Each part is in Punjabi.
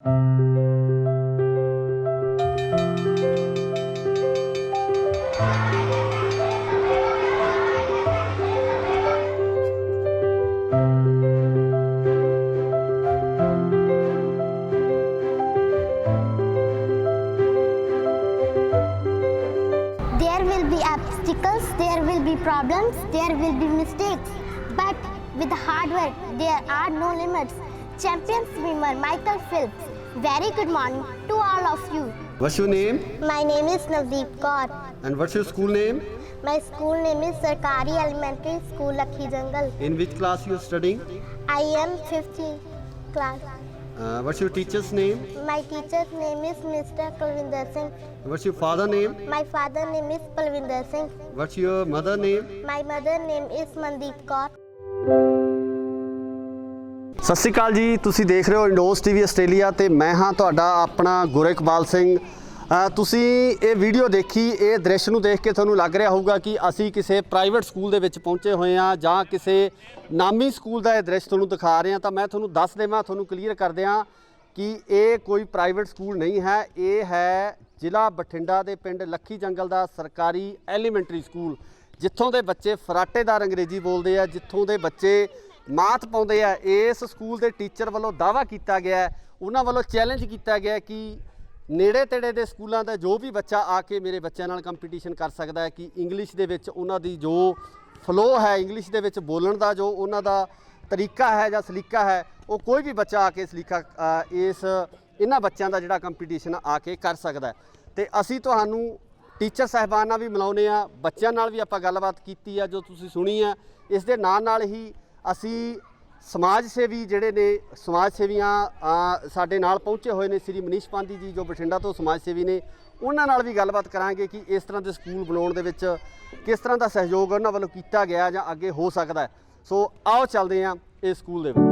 There will be obstacles, there will be problems, there will be mistakes. But with hard work, there are no limits. Champion swimmer Michael Phelps. Very good morning to all of you. What's your name? My name is Navdeep Kaur. And what's your school name? My school name is Sarkari Elementary School, Lakhi Jangal. In which class you are studying? I am 5th class. What's your teacher's name? My teacher's name is Mr. Kulvinder Singh. What's your father name? My father name is Palvinder Singh. What's your mother name? My mother name is Mandeep Kaur. ਸਤਿ ਸ਼੍ਰੀ ਅਕਾਲ ਜੀ, ਤੁਸੀਂ ਦੇਖ ਰਹੇ ਹੋ ਇੰਡੋਸ ਟੀਵੀ ਆਸਟ੍ਰੇਲੀਆ ਤੇ ਮੈਂ ਹਾਂ ਤੁਹਾਡਾ ਆਪਣਾ ਗੁਰਇਕਬਾਲ ਸਿੰਘ। ਤੁਸੀਂ ਇਹ ਵੀਡੀਓ ਦੇਖੀ, ਇਹ ਦ੍ਰਿਸ਼ ਨੂੰ ਦੇਖ ਕੇ ਤੁਹਾਨੂੰ ਲੱਗ ਰਿਹਾ ਹੋਊਗਾ ਕਿ ਅਸੀਂ ਕਿਸੇ ਪ੍ਰਾਈਵੇਟ ਸਕੂਲ ਦੇ ਵਿੱਚ ਪਹੁੰਚੇ ਹੋਏ ਹਾਂ ਜਾਂ ਕਿਸੇ ਨਾਮੀ ਸਕੂਲ ਦਾ ਇਹ ਦ੍ਰਿਸ਼ ਤੁਹਾਨੂੰ ਦਿਖਾ ਰਹੇ ਹਾਂ। ਤਾਂ ਮੈਂ ਤੁਹਾਨੂੰ ਦੱਸ ਦੇਵਾਂ, ਤੁਹਾਨੂੰ ਕਲੀਅਰ ਕਰ ਦਿਆਂ ਕਿ ਇਹ ਕੋਈ ਪ੍ਰਾਈਵੇਟ ਸਕੂਲ ਨਹੀਂ ਹੈ। ਇਹ ਹੈ ਜ਼ਿਲ੍ਹਾ ਬਠਿੰਡਾ ਦੇ ਪਿੰਡ ਲੱਖੀ ਜੰਗਲ ਦਾ ਸਰਕਾਰੀ ਐਲੀਮੈਂਟਰੀ ਸਕੂਲ, ਜਿੱਥੋਂ ਦੇ ਬੱਚੇ ਫਰਾਟੇਦਾਰ ਅੰਗਰੇਜ਼ੀ ਬੋਲਦੇ ਆ, ਜਿੱਥੋਂ ਦੇ ਬੱਚੇ ਮਾਤ ਪਾਉਂਦੇ ਆ। ਇਸ ਸਕੂਲ ਦੇ ਟੀਚਰ ਵੱਲੋਂ ਦਾਅਵਾ ਕੀਤਾ ਗਿਆ, ਉਹਨਾਂ ਵੱਲੋਂ ਚੈਲੰਜ ਕੀਤਾ ਗਿਆ ਕਿ ਨੇੜੇ ਤੇੜੇ ਦੇ ਸਕੂਲਾਂ ਦਾ ਜੋ ਵੀ ਬੱਚਾ ਆ ਕੇ ਮੇਰੇ ਬੱਚਿਆਂ ਨਾਲ ਕੰਪੀਟੀਸ਼ਨ ਕਰ ਸਕਦਾ ਹੈ, ਕਿ ਇੰਗਲਿਸ਼ ਦੇ ਵਿੱਚ ਉਹਨਾਂ ਦੀ ਜੋ ਫਲੋ ਹੈ, ਇੰਗਲਿਸ਼ ਦੇ ਵਿੱਚ ਬੋਲਣ ਦਾ ਜੋ ਉਹਨਾਂ ਦਾ ਤਰੀਕਾ ਹੈ ਜਾਂ ਸਲੀਕਾ ਹੈ, ਉਹ ਕੋਈ ਵੀ ਬੱਚਾ ਆ ਕੇ ਇਹਨਾਂ ਬੱਚਿਆਂ ਦਾ ਜਿਹੜਾ ਕੰਪੀਟੀਸ਼ਨ ਆ ਕੇ ਕਰ ਸਕਦਾ ਹੈ। ਤੇ ਅਸੀਂ ਤੁਹਾਨੂੰ ਟੀਚਰ ਸਾਹਿਬਾਨ ਨਾਲ ਵੀ ਮਿਲਾਉਂਦੇ ਆ, ਬੱਚਿਆਂ ਨਾਲ ਵੀ ਆਪਾਂ ਗੱਲਬਾਤ ਕੀਤੀ ਆ ਜੋ ਤੁਸੀਂ ਸੁਣੀ ਆ। ਇਸ ਦੇ ਨਾਲ ਹੀ ਅਸੀਂ ਸਮਾਜ ਸੇਵੀ ਜਿਹੜੇ ਨੇ, ਸਮਾਜ ਸੇਵੀਆਂ ਸਾਡੇ ਨਾਲ ਪਹੁੰਚੇ ਹੋਏ ਨੇ, ਸ੍ਰੀ ਮਨੀਸ਼ ਪਾਂਧੀ ਜੀ ਜੋ ਬਠਿੰਡਾ ਤੋਂ ਸਮਾਜ ਸੇਵੀ ਨੇ, ਉਹਨਾਂ ਨਾਲ ਵੀ ਗੱਲਬਾਤ ਕਰਾਂਗੇ ਕਿ ਇਸ ਤਰ੍ਹਾਂ ਦੇ ਸਕੂਲ ਬਣਾਉਣ ਦੇ ਵਿੱਚ ਕਿਸ ਤਰ੍ਹਾਂ ਦਾ ਸਹਿਯੋਗ ਉਹਨਾਂ ਵੱਲੋਂ ਕੀਤਾ ਗਿਆ ਜਾਂ ਅੱਗੇ ਹੋ ਸਕਦਾ ਹੈ। ਸੋ ਆਓ ਚੱਲਦੇ ਹਾਂ ਇਸ ਸਕੂਲ ਦੇ ਵਿੱਚ।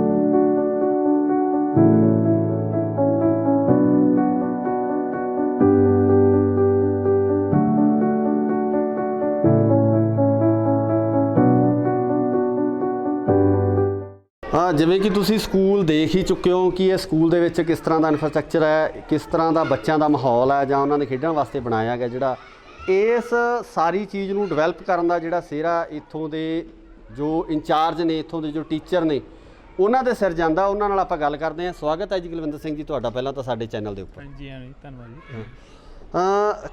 ਜਿਵੇਂ ਕਿ ਤੁਸੀਂ ਸਕੂਲ ਦੇਖ ਹੀ ਚੁੱਕੇ ਹੋ ਕਿ ਇਹ ਸਕੂਲ ਦੇ ਵਿੱਚ ਕਿਸ ਤਰ੍ਹਾਂ ਦਾ ਇਨਫਰਾਸਟ੍ਰਕਚਰ ਹੈ, ਕਿਸ ਤਰ੍ਹਾਂ ਦਾ ਬੱਚਿਆਂ ਦਾ ਮਾਹੌਲ ਹੈ ਜਾਂ ਉਹਨਾਂ ਦੇ ਖੇਡਣ ਵਾਸਤੇ ਬਣਾਇਆ ਗਿਆ। ਜਿਹੜਾ ਇਸ ਸਾਰੀ ਚੀਜ਼ ਨੂੰ ਡਿਵੈਲਪ ਕਰਨ ਦਾ ਜਿਹੜਾ ਸਿਹਰਾ ਇੱਥੋਂ ਦੇ ਜੋ ਇੰਚਾਰਜ ਨੇ, ਇੱਥੋਂ ਦੇ ਜੋ ਟੀਚਰ ਨੇ, ਉਹਨਾਂ ਦੇ ਸਿਰ ਜਾਂਦਾ। ਉਹਨਾਂ ਨਾਲ ਆਪਾਂ ਗੱਲ ਕਰਦੇ ਹਾਂ। ਸਵਾਗਤ ਹੈ ਜੀ ਕੁਲਵਿੰਦਰ ਸਿੰਘ ਜੀ ਤੁਹਾਡਾ ਪਹਿਲਾਂ ਤਾਂ ਸਾਡੇ ਚੈਨਲ ਦੇ ਉੱਪਰ। ਹਾਂਜੀ ਹਾਂ ਜੀ, ਧੰਨਵਾਦ ਜੀ।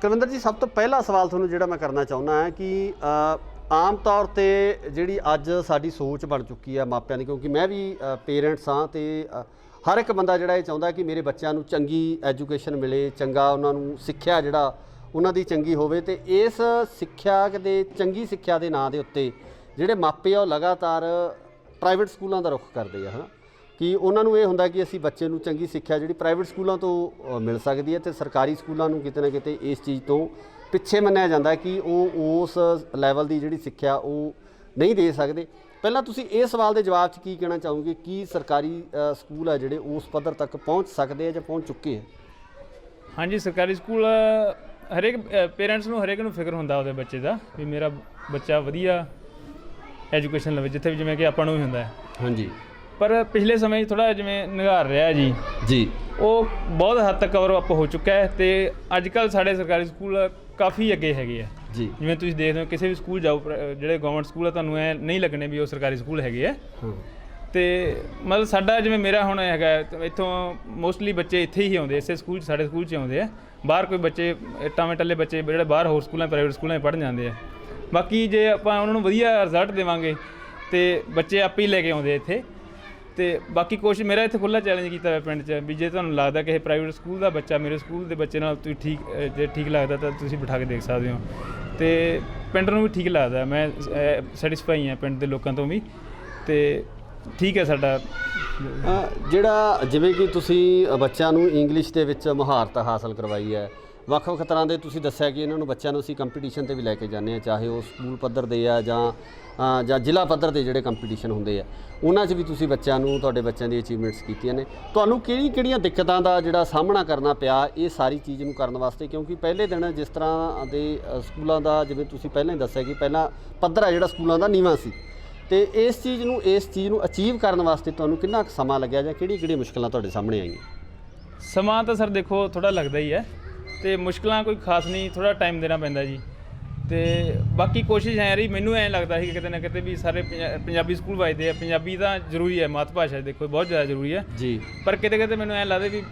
ਕੁਲਵਿੰਦਰ ਜੀ, ਸਭ ਤੋਂ ਪਹਿਲਾ ਸਵਾਲ ਤੁਹਾਨੂੰ ਜਿਹੜਾ ਮੈਂ ਕਰਨਾ ਚਾਹੁੰਦਾ ਹੈ ਕਿ ਆਮ ਤੌਰ 'ਤੇ ਜਿਹੜੀ ਅੱਜ ਸਾਡੀ ਸੋਚ ਬਣ ਚੁੱਕੀ ਹੈ ਮਾਪਿਆਂ ਦੀ, ਕਿਉਂਕਿ ਮੈਂ ਵੀ ਪੇਰੈਂਟਸ ਹਾਂ ਅਤੇ ਹਰ ਇੱਕ ਬੰਦਾ ਜਿਹੜਾ ਇਹ ਚਾਹੁੰਦਾ ਕਿ ਮੇਰੇ ਬੱਚਿਆਂ ਨੂੰ ਚੰਗੀ ਐਜੂਕੇਸ਼ਨ ਮਿਲੇ, ਚੰਗਾ ਉਹਨਾਂ ਨੂੰ ਸਿੱਖਿਆ ਜਿਹੜਾ ਉਹਨਾਂ ਦੀ ਚੰਗੀ ਹੋਵੇ। ਅਤੇ ਇਸ ਸਿੱਖਿਆ ਦੇ ਚੰਗੀ ਸਿੱਖਿਆ ਦੇ ਨਾਂ ਦੇ ਉੱਤੇ ਜਿਹੜੇ ਮਾਪੇ ਆ ਉਹ ਲਗਾਤਾਰ ਪ੍ਰਾਈਵੇਟ ਸਕੂਲਾਂ ਦਾ ਰੁੱਖ ਕਰਦੇ ਆ, ਹੈ ਨਾ, ਕਿ ਉਹਨਾਂ ਨੂੰ ਇਹ ਹੁੰਦਾ ਕਿ ਅਸੀਂ ਬੱਚੇ ਨੂੰ ਚੰਗੀ ਸਿੱਖਿਆ ਜਿਹੜੀ ਪ੍ਰਾਈਵੇਟ ਸਕੂਲਾਂ ਤੋਂ ਮਿਲ ਸਕਦੀ ਹੈ, ਅਤੇ ਸਰਕਾਰੀ ਸਕੂਲਾਂ ਨੂੰ ਕਿਤੇ ਨਾ ਕਿਤੇ ਇਸ ਚੀਜ਼ ਤੋਂ ਪਿੱਛੇ ਮੰਨਿਆ ਜਾਂਦਾ ਕਿ ਉਹ ਉਸ ਲੈਵਲ ਦੀ ਜਿਹੜੀ ਸਿੱਖਿਆ ਉਹ ਨਹੀਂ ਦੇ ਸਕਦੇ। ਪਹਿਲਾਂ ਤੁਸੀਂ ਇਹ ਸਵਾਲ ਦੇ ਜਵਾਬ 'ਚ ਕੀ ਕਹਿਣਾ ਚਾਹੋਗੇ ਕਿ ਸਰਕਾਰੀ ਸਕੂਲ ਆ ਜਿਹੜੇ ਉਸ ਪੱਧਰ ਤੱਕ ਪਹੁੰਚ ਸਕਦੇ ਆ ਜਾਂ ਪਹੁੰਚ ਚੁੱਕੇ ਆ? ਹਾਂਜੀ, ਸਰਕਾਰੀ ਸਕੂਲ ਹਰੇਕ ਪੇਰੈਂਟਸ ਨੂੰ, ਹਰੇਕ ਨੂੰ ਫਿਕਰ ਹੁੰਦਾ ਉਹਦੇ ਬੱਚੇ ਦਾ ਵੀ ਮੇਰਾ ਬੱਚਾ ਵਧੀਆ ਐਜੂਕੇਸ਼ਨ ਲਵੇ, ਜਿੱਥੇ ਵੀ ਜਿਵੇਂ ਕਿ ਆਪਾਂ ਨੂੰ ਵੀ ਹੁੰਦਾ ਹੈ। ਹਾਂਜੀ, ਪਰ ਪਿਛਲੇ ਸਮੇਂ 'ਚ ਥੋੜ੍ਹਾ ਜਿਵੇਂ ਨਿਘਾਰ ਰਿਹਾ ਜੀ, ਉਹ ਬਹੁਤ ਹੱਦ ਤੱਕ ਕਵਰ ਅਪ ਹੋ ਚੁੱਕਾ ਹੈ। ਅਤੇ ਅੱਜ ਕੱਲ੍ਹ ਸਾਡੇ ਸਰਕਾਰੀ ਸਕੂਲ ਕਾਫੀ ਅੱਗੇ ਹੈਗੇ ਆ ਜੀ। ਜਿਵੇਂ ਤੁਸੀਂ ਦੇਖਦੇ ਹੋ ਕਿਸੇ ਵੀ ਸਕੂਲ ਜਾਓ, ਜਿਹੜੇ ਗਵਰਨਮੈਂਟ ਸਕੂਲ ਆ, ਤੁਹਾਨੂੰ ਐ ਨਹੀਂ ਲੱਗਣੇ ਵੀ ਉਹ ਸਰਕਾਰੀ ਸਕੂਲ ਹੈਗੇ ਆ। ਅਤੇ ਮਤਲਬ ਸਾਡਾ ਜਿਵੇਂ ਮੇਰਾ ਹੁਣ ਹੈਗਾ, ਇੱਥੋਂ ਮੋਸਟਲੀ ਬੱਚੇ ਇੱਥੇ ਹੀ ਆਉਂਦੇ, ਇਸੇ ਸਕੂਲ 'ਚ, ਸਾਡੇ ਸਕੂਲ 'ਚ ਆਉਂਦੇ ਆ। ਬਾਹਰ ਕੋਈ ਬੱਚੇ ਟਾਵੇਂ ਟੱਲੇ ਬੱਚੇ ਜਿਹੜੇ ਬਾਹਰ ਹੋਰ ਸਕੂਲਾਂ, ਪ੍ਰਾਈਵੇਟ ਸਕੂਲਾਂ 'ਚ ਪੜ੍ਹਨ ਜਾਂਦੇ ਆ। ਬਾਕੀ ਜੇ ਆਪਾਂ ਉਹਨਾਂ ਨੂੰ ਵਧੀਆ ਰਿਜ਼ਲਟ ਦੇਵਾਂਗੇ ਅਤੇ ਬੱਚੇ ਆਪੇ ਹੀ ਲੈ ਕੇ ਆਉਂਦੇ ਇੱਥੇ। ਅਤੇ ਬਾਕੀ ਕੋਸ਼ਿਸ਼, ਮੇਰਾ ਇੱਥੇ ਖੁੱਲ੍ਹਾ ਚੈਲੰਜ ਕੀਤਾ ਹੋਇਆ ਪਿੰਡ 'ਚ ਵੀ ਜੇ ਤੁਹਾਨੂੰ ਲੱਗਦਾ ਕਿ ਇਹ ਪ੍ਰਾਈਵੇਟ ਸਕੂਲ ਦਾ ਬੱਚਾ ਮੇਰੇ ਸਕੂਲ ਦੇ ਬੱਚੇ ਨਾਲ ਤੁਸੀਂ ਜੇ ਠੀਕ ਲੱਗਦਾ ਤਾਂ ਤੁਸੀਂ ਬਿਠਾ ਕੇ ਦੇਖ ਸਕਦੇ ਹੋ। ਅਤੇ ਪਿੰਡ ਨੂੰ ਵੀ ਠੀਕ ਲੱਗਦਾ, ਮੈਂ ਸੈਟਿਸਫਾਈ ਹਾਂ ਪਿੰਡ ਦੇ ਲੋਕਾਂ ਤੋਂ ਵੀ। ਅਤੇ ਠੀਕ ਹੈ ਸਾਡਾ ਜਿਹੜਾ, ਜਿਵੇਂ ਕਿ ਤੁਸੀਂ ਬੱਚਿਆਂ ਨੂੰ ਇੰਗਲਿਸ਼ ਦੇ ਵਿੱਚ ਮੁਹਾਰਤ ਹਾਸਲ ਕਰਵਾਈ ਹੈ, ਵੱਖ-ਵੱਖ ਤਰ੍ਹਾਂ ਦੇ ਤੁਸੀਂ ਦੱਸਿਆ ਕਿ ਇਹਨਾਂ ਨੂੰ ਬੱਚਿਆਂ ਨੂੰ ਅਸੀਂ ਕੰਪੀਟੀਸ਼ਨ 'ਤੇ ਵੀ ਲੈ ਕੇ ਜਾਂਦੇ ਹਾਂ, ਚਾਹੇ ਉਹ ਸਕੂਲ ਪੱਧਰ ਦੇ ਆ ਜਾਂ ਜ਼ਿਲ੍ਹਾ ਪੱਧਰ ਦੇ ਜਿਹੜੇ ਕੰਪੀਟੀਸ਼ਨ ਹੁੰਦੇ ਆ, ਉਹਨਾਂ 'ਚ ਵੀ ਤੁਸੀਂ ਬੱਚਿਆਂ ਨੂੰ, ਤੁਹਾਡੇ ਬੱਚਿਆਂ ਦੀ ਅਚੀਵਮੈਂਟਸ ਕੀਤੀਆਂ ਨੇ। ਤੁਹਾਨੂੰ ਕਿਹੜੀਆਂ ਦਿੱਕਤਾਂ ਦਾ ਜਿਹੜਾ ਸਾਹਮਣਾ ਕਰਨਾ ਪਿਆ ਇਹ ਸਾਰੀ ਚੀਜ਼ ਨੂੰ ਕਰਨ ਵਾਸਤੇ? ਕਿਉਂਕਿ ਪਹਿਲੇ ਦਿਨ ਜਿਸ ਤਰ੍ਹਾਂ ਦੇ ਸਕੂਲਾਂ ਦਾ, ਜਿਵੇਂ ਤੁਸੀਂ ਪਹਿਲਾਂ ਹੀ ਦੱਸਿਆ ਕਿ ਪਹਿਲਾਂ ਪੱਧਰ ਆ ਜਿਹੜਾ ਸਕੂਲਾਂ ਦਾ ਨੀਵਾਂ ਸੀ, ਅਤੇ ਇਸ ਚੀਜ਼ ਨੂੰ ਅਚੀਵ ਕਰਨ ਵਾਸਤੇ ਤੁਹਾਨੂੰ ਕਿੰਨਾ ਕੁ ਸਮਾਂ ਲੱਗਿਆ ਜਾਂ ਕਿਹੜੀਆਂ ਮੁਸ਼ਕਿਲਾਂ ਤੁਹਾਡੇ ਸਾਹਮਣੇ ਆਈਆਂ? ਸਮਾਂ ਤਾਂ ਸਰ ਦੇਖੋ ਥੋੜਾ ਲੱਗਦਾ ਹੀ ਹੈ ਤੇ ਮੁਸ਼ਕਲਾਂ ਕੋਈ ਖਾਸ ਨਹੀਂ, ਥੋੜਾ ਟਾਈਮ ਦੇਣਾ ਪੈਂਦਾ ਜੀ। ਤੇ ਬਾਕੀ ਕੋਸ਼ਿਸ਼ ਹੈ ਰਹੀ, ਮੈਨੂੰ ਐਂ ਲੱਗਦਾ ਸੀ ਕਿ ਕਿਤੇ ਨਾ ਕਿਤੇ ਵੀ ਸਾਰੇ ਪੰਜਾਬੀ ਸਕੂਲ ਵੱਜਦੇ ਆ, ਪੰਜਾਬੀ ਤਾਂ ਜ਼ਰੂਰੀ ਹੈ, ਮਾਤ ਭਾਸ਼ਾ ਦੇਖੋ ਬਹੁਤ ਜ਼ਿਆਦਾ ਜ਼ਰੂਰੀ ਹੈ ਜੀ। ਪਰ ਕਿਤੇ ਕਿਤੇ ਮੈਨੂੰ ਐਂ ਲੱਗਦਾ ਵੀ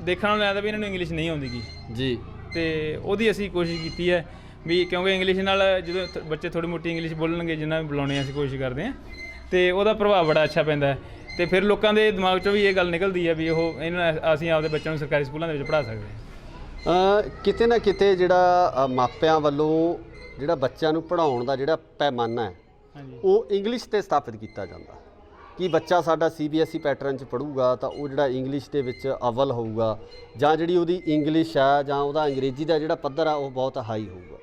ਦੇਖਣ ਨੂੰ ਲੱਗਦਾ ਵੀ ਇਹਨਾਂ ਨੂੰ ਇੰਗਲਿਸ਼ ਨਹੀਂ ਆਉਂਦੀ ਗੀ ਜੀ। ਤੇ ਉਹਦੀ ਅਸੀਂ ਕੋਸ਼ਿਸ਼ ਕੀਤੀ ਹੈ ਵੀ ਕਿਉਂਕਿ ਇੰਗਲਿਸ਼ ਨਾਲ ਜਦੋਂ ਬੱਚੇ ਥੋੜ੍ਹੀ ਮੋਟੀ ਇੰਗਲਿਸ਼ ਬੋਲਣਗੇ, ਜਿੰਨਾ ਵੀ ਬੁਲਾਉਣੇ ਅਸੀਂ ਕੋਸ਼ਿਸ਼ ਕਰਦੇ ਹਾਂ, ਤੇ ਉਹਦਾ ਪ੍ਰਭਾਵ ਬੜਾ ਅੱਛਾ ਪੈਂਦਾ ਹੈ। ਤੇ ਫਿਰ ਲੋਕਾਂ ਦੇ ਦਿਮਾਗ 'ਚੋਂ ਵੀ ਇਹ ਗੱਲ ਨਿਕਲਦੀ ਹੈ ਵੀ ਅਸੀਂ ਆਪਦੇ ਬੱਚਿਆਂ ਨੂੰ ਸਰਕਾਰੀ ਸਕੂਲਾਂ ਦੇ ਵਿੱਚ ਪੜ੍ਹਾ ਸਕਦੇ ਹਾਂ। ਕਿਤੇ ਨਾ ਕਿਤੇ ਜਿਹੜਾ ਮਾਪਿਆਂ ਵੱਲੋਂ ਜਿਹੜਾ ਬੱਚਿਆਂ ਨੂੰ ਪੜ੍ਹਾਉਣ ਦਾ ਜਿਹੜਾ ਪੈਮਾਨਾ ਹੈ ਉਹ ਇੰਗਲਿਸ਼ 'ਤੇ ਸਥਾਪਿਤ ਕੀਤਾ ਜਾਂਦਾ ਕਿ ਬੱਚਾ ਸਾਡਾ CBSE ਪੈਟਰਨ 'ਚ ਪੜ੍ਹੂਗਾ ਤਾਂ ਉਹ ਜਿਹੜਾ ਇੰਗਲਿਸ਼ ਦੇ ਵਿੱਚ ਅਵਲ ਹੋਊਗਾ, ਜਾਂ ਜਿਹੜੀ ਉਹਦੀ ਇੰਗਲਿਸ਼ ਆ ਜਾਂ ਉਹਦਾ ਅੰਗਰੇਜ਼ੀ ਦਾ ਜਿਹੜਾ ਪੱਧਰ ਆ ਉਹ ਬਹੁਤ ਹਾਈ ਹੋਊਗਾ।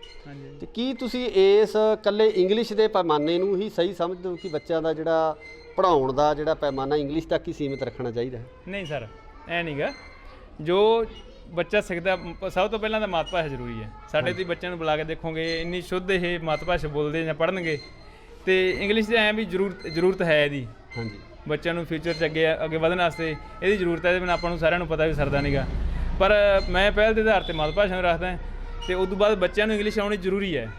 ਤੇ ਕੀ ਤੁਸੀਂ ਇਸ ਇਕੱਲੇ ਇੰਗਲਿਸ਼ ਦੇ ਪੈਮਾਨੇ ਨੂੰ ਹੀ ਸਹੀ ਸਮਝਦੇ ਹੋ ਕਿ ਬੱਚਿਆਂ ਦਾ ਜਿਹੜਾ ਪੜ੍ਹਾਉਣ ਦਾ ਜਿਹੜਾ ਪੈਮਾਨਾ ਇੰਗਲਿਸ਼ ਤੱਕ ਹੀ ਸੀਮਿਤ ਰੱਖਣਾ ਚਾਹੀਦਾ ਹੈ? ਨਹੀਂ ਸਰ, ਐ ਨਹੀਂ ਗਾ। ਜੋ ਬੱਚਾ ਸਿੱਖਦਾ, ਸਭ ਤੋਂ ਪਹਿਲਾਂ ਤਾਂ ਮਾਤ ਭਾਸ਼ਾ ਜ਼ਰੂਰੀ ਹੈ। ਸਾਡੇ ਤੁਸੀਂ ਬੱਚਿਆਂ ਨੂੰ ਬੁਲਾ ਕੇ ਦੇਖੋਗੇ ਇੰਨੀ ਸ਼ੁੱਧ ਇਹ ਮਾਤ ਭਾਸ਼ਾ ਬੋਲਦੇ ਜਾਂ ਪੜ੍ਹਨਗੇ, ਤੇ ਇੰਗਲਿਸ਼ ਦੇ ਐਂ ਵੀ ਜ਼ਰੂਰਤ ਹੈ ਇਹਦੀ। ਹਾਂਜੀ, ਬੱਚਿਆਂ ਨੂੰ ਫਿਊਚਰ 'ਚ ਅੱਗੇ ਵਧਣ ਵਾਸਤੇ ਇਹਦੀ ਜ਼ਰੂਰਤ ਹੈ। ਇਹਦੇ ਬਿਨਾਂ ਆਪਾਂ ਨੂੰ ਸਾਰਿਆਂ ਨੂੰ ਪਤਾ ਵੀ ਸਰਦਾ ਨਹੀਂਗਾ, ਪਰ ਮੈਂ ਪਹਿਲ ਦੇ ਆਧਾਰ 'ਤੇ ਮਾਤ ਭਾਸ਼ਾ ਨੂੰ ਰੱਖਦਾ ਅਤੇ ਉਸ ਤੋਂ ਬਾਅਦ ਬੱਚਿਆਂ ਨੂੰ ਇੰਗਲਿਸ਼ ਆਉਣੀ ਜ਼ਰੂਰੀ ਹੈ।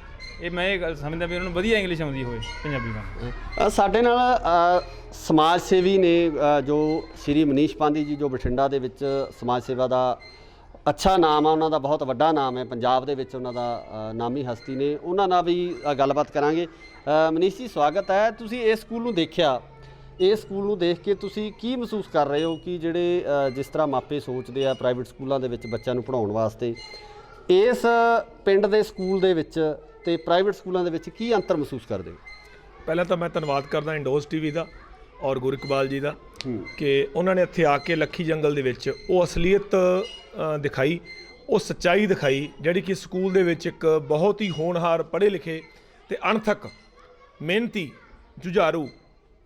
ਇਹ ਮੈਂ ਇਹ ਗੱਲ ਸਮਝਦਾ ਵੀ ਉਹਨਾਂ ਨੂੰ ਵਧੀਆ ਇੰਗਲਿਸ਼ ਆਉਂਦੀ ਹੋਵੇ ਪੰਜਾਬੀ ਨਾਲ। ਸਾਡੇ ਨਾਲ ਸਮਾਜ ਸੇਵੀ ਨੇ ਜੋ ਸ਼੍ਰੀ ਮਨੀਸ਼ ਪਾਂਧੀ ਜੀ, ਜੋ ਬਠਿੰਡਾ ਦੇ ਵਿੱਚ ਸਮਾਜ ਸੇਵਾ ਦਾ ਅੱਛਾ ਨਾਮ ਆ, ਉਹਨਾਂ ਦਾ ਬਹੁਤ ਵੱਡਾ ਨਾਮ ਹੈ ਪੰਜਾਬ ਦੇ ਵਿੱਚ, ਉਹਨਾਂ ਦਾ ਨਾਮੀ ਹਸਤੀ ਨੇ, ਉਹਨਾਂ ਨਾਲ ਵੀ ਗੱਲਬਾਤ ਕਰਾਂਗੇ। ਮਨੀਸ਼ ਜੀ, ਸਵਾਗਤ ਹੈ। ਤੁਸੀਂ ਇਸ ਸਕੂਲ ਨੂੰ ਦੇਖਿਆ, ਇਸ ਸਕੂਲ ਨੂੰ ਦੇਖ ਕੇ ਤੁਸੀਂ ਕੀ ਮਹਿਸੂਸ ਕਰ ਰਹੇ ਹੋ ਕਿ ਜਿਹੜੇ ਜਿਸ ਤਰ੍ਹਾਂ ਮਾਪੇ ਸੋਚਦੇ ਆ ਪ੍ਰਾਈਵੇਟ ਸਕੂਲਾਂ ਦੇ ਵਿੱਚ ਬੱਚਿਆਂ ਨੂੰ ਪੜ੍ਹਾਉਣ ਵਾਸਤੇ, ਇਸ ਪਿੰਡ ਦੇ ਸਕੂਲ ਦੇ ਵਿੱਚ ਤੇ ਪ੍ਰਾਈਵੇਟ ਸਕੂਲਾਂ ਦੇ ਵਿੱਚ ਕੀ ਅੰਤਰ ਮਹਿਸੂਸ ਕਰਦੇ ਹੋ? ਪਹਿਲਾਂ ਤਾਂ ਮੈਂ ਧੰਨਵਾਦ ਕਰਦਾ ਇੰਡੋਜ਼ TV ਦਾ ਔਰ ਗੁਰੂ ਇਕਬਾਲ ਜੀ ਦਾ ਕਿ ਉਹਨਾਂ ਨੇ ਇੱਥੇ ਆ ਕੇ ਲੱਖੀ ਜੰਗਲ ਦੇ ਵਿੱਚ ਉਹ ਅਸਲੀਅਤ ਦਿਖਾਈ, ਉਹ ਸੱਚਾਈ ਦਿਖਾਈ ਜਿਹੜੀ ਕਿ ਸਕੂਲ ਦੇ ਵਿੱਚ ਇੱਕ ਬਹੁਤ ਹੀ ਹੋਣਹਾਰ, ਪੜ੍ਹੇ ਲਿਖੇ ਤੇ ਅਣਥੱਕ, ਮਿਹਨਤੀ, ਜੁਝਾਰੂ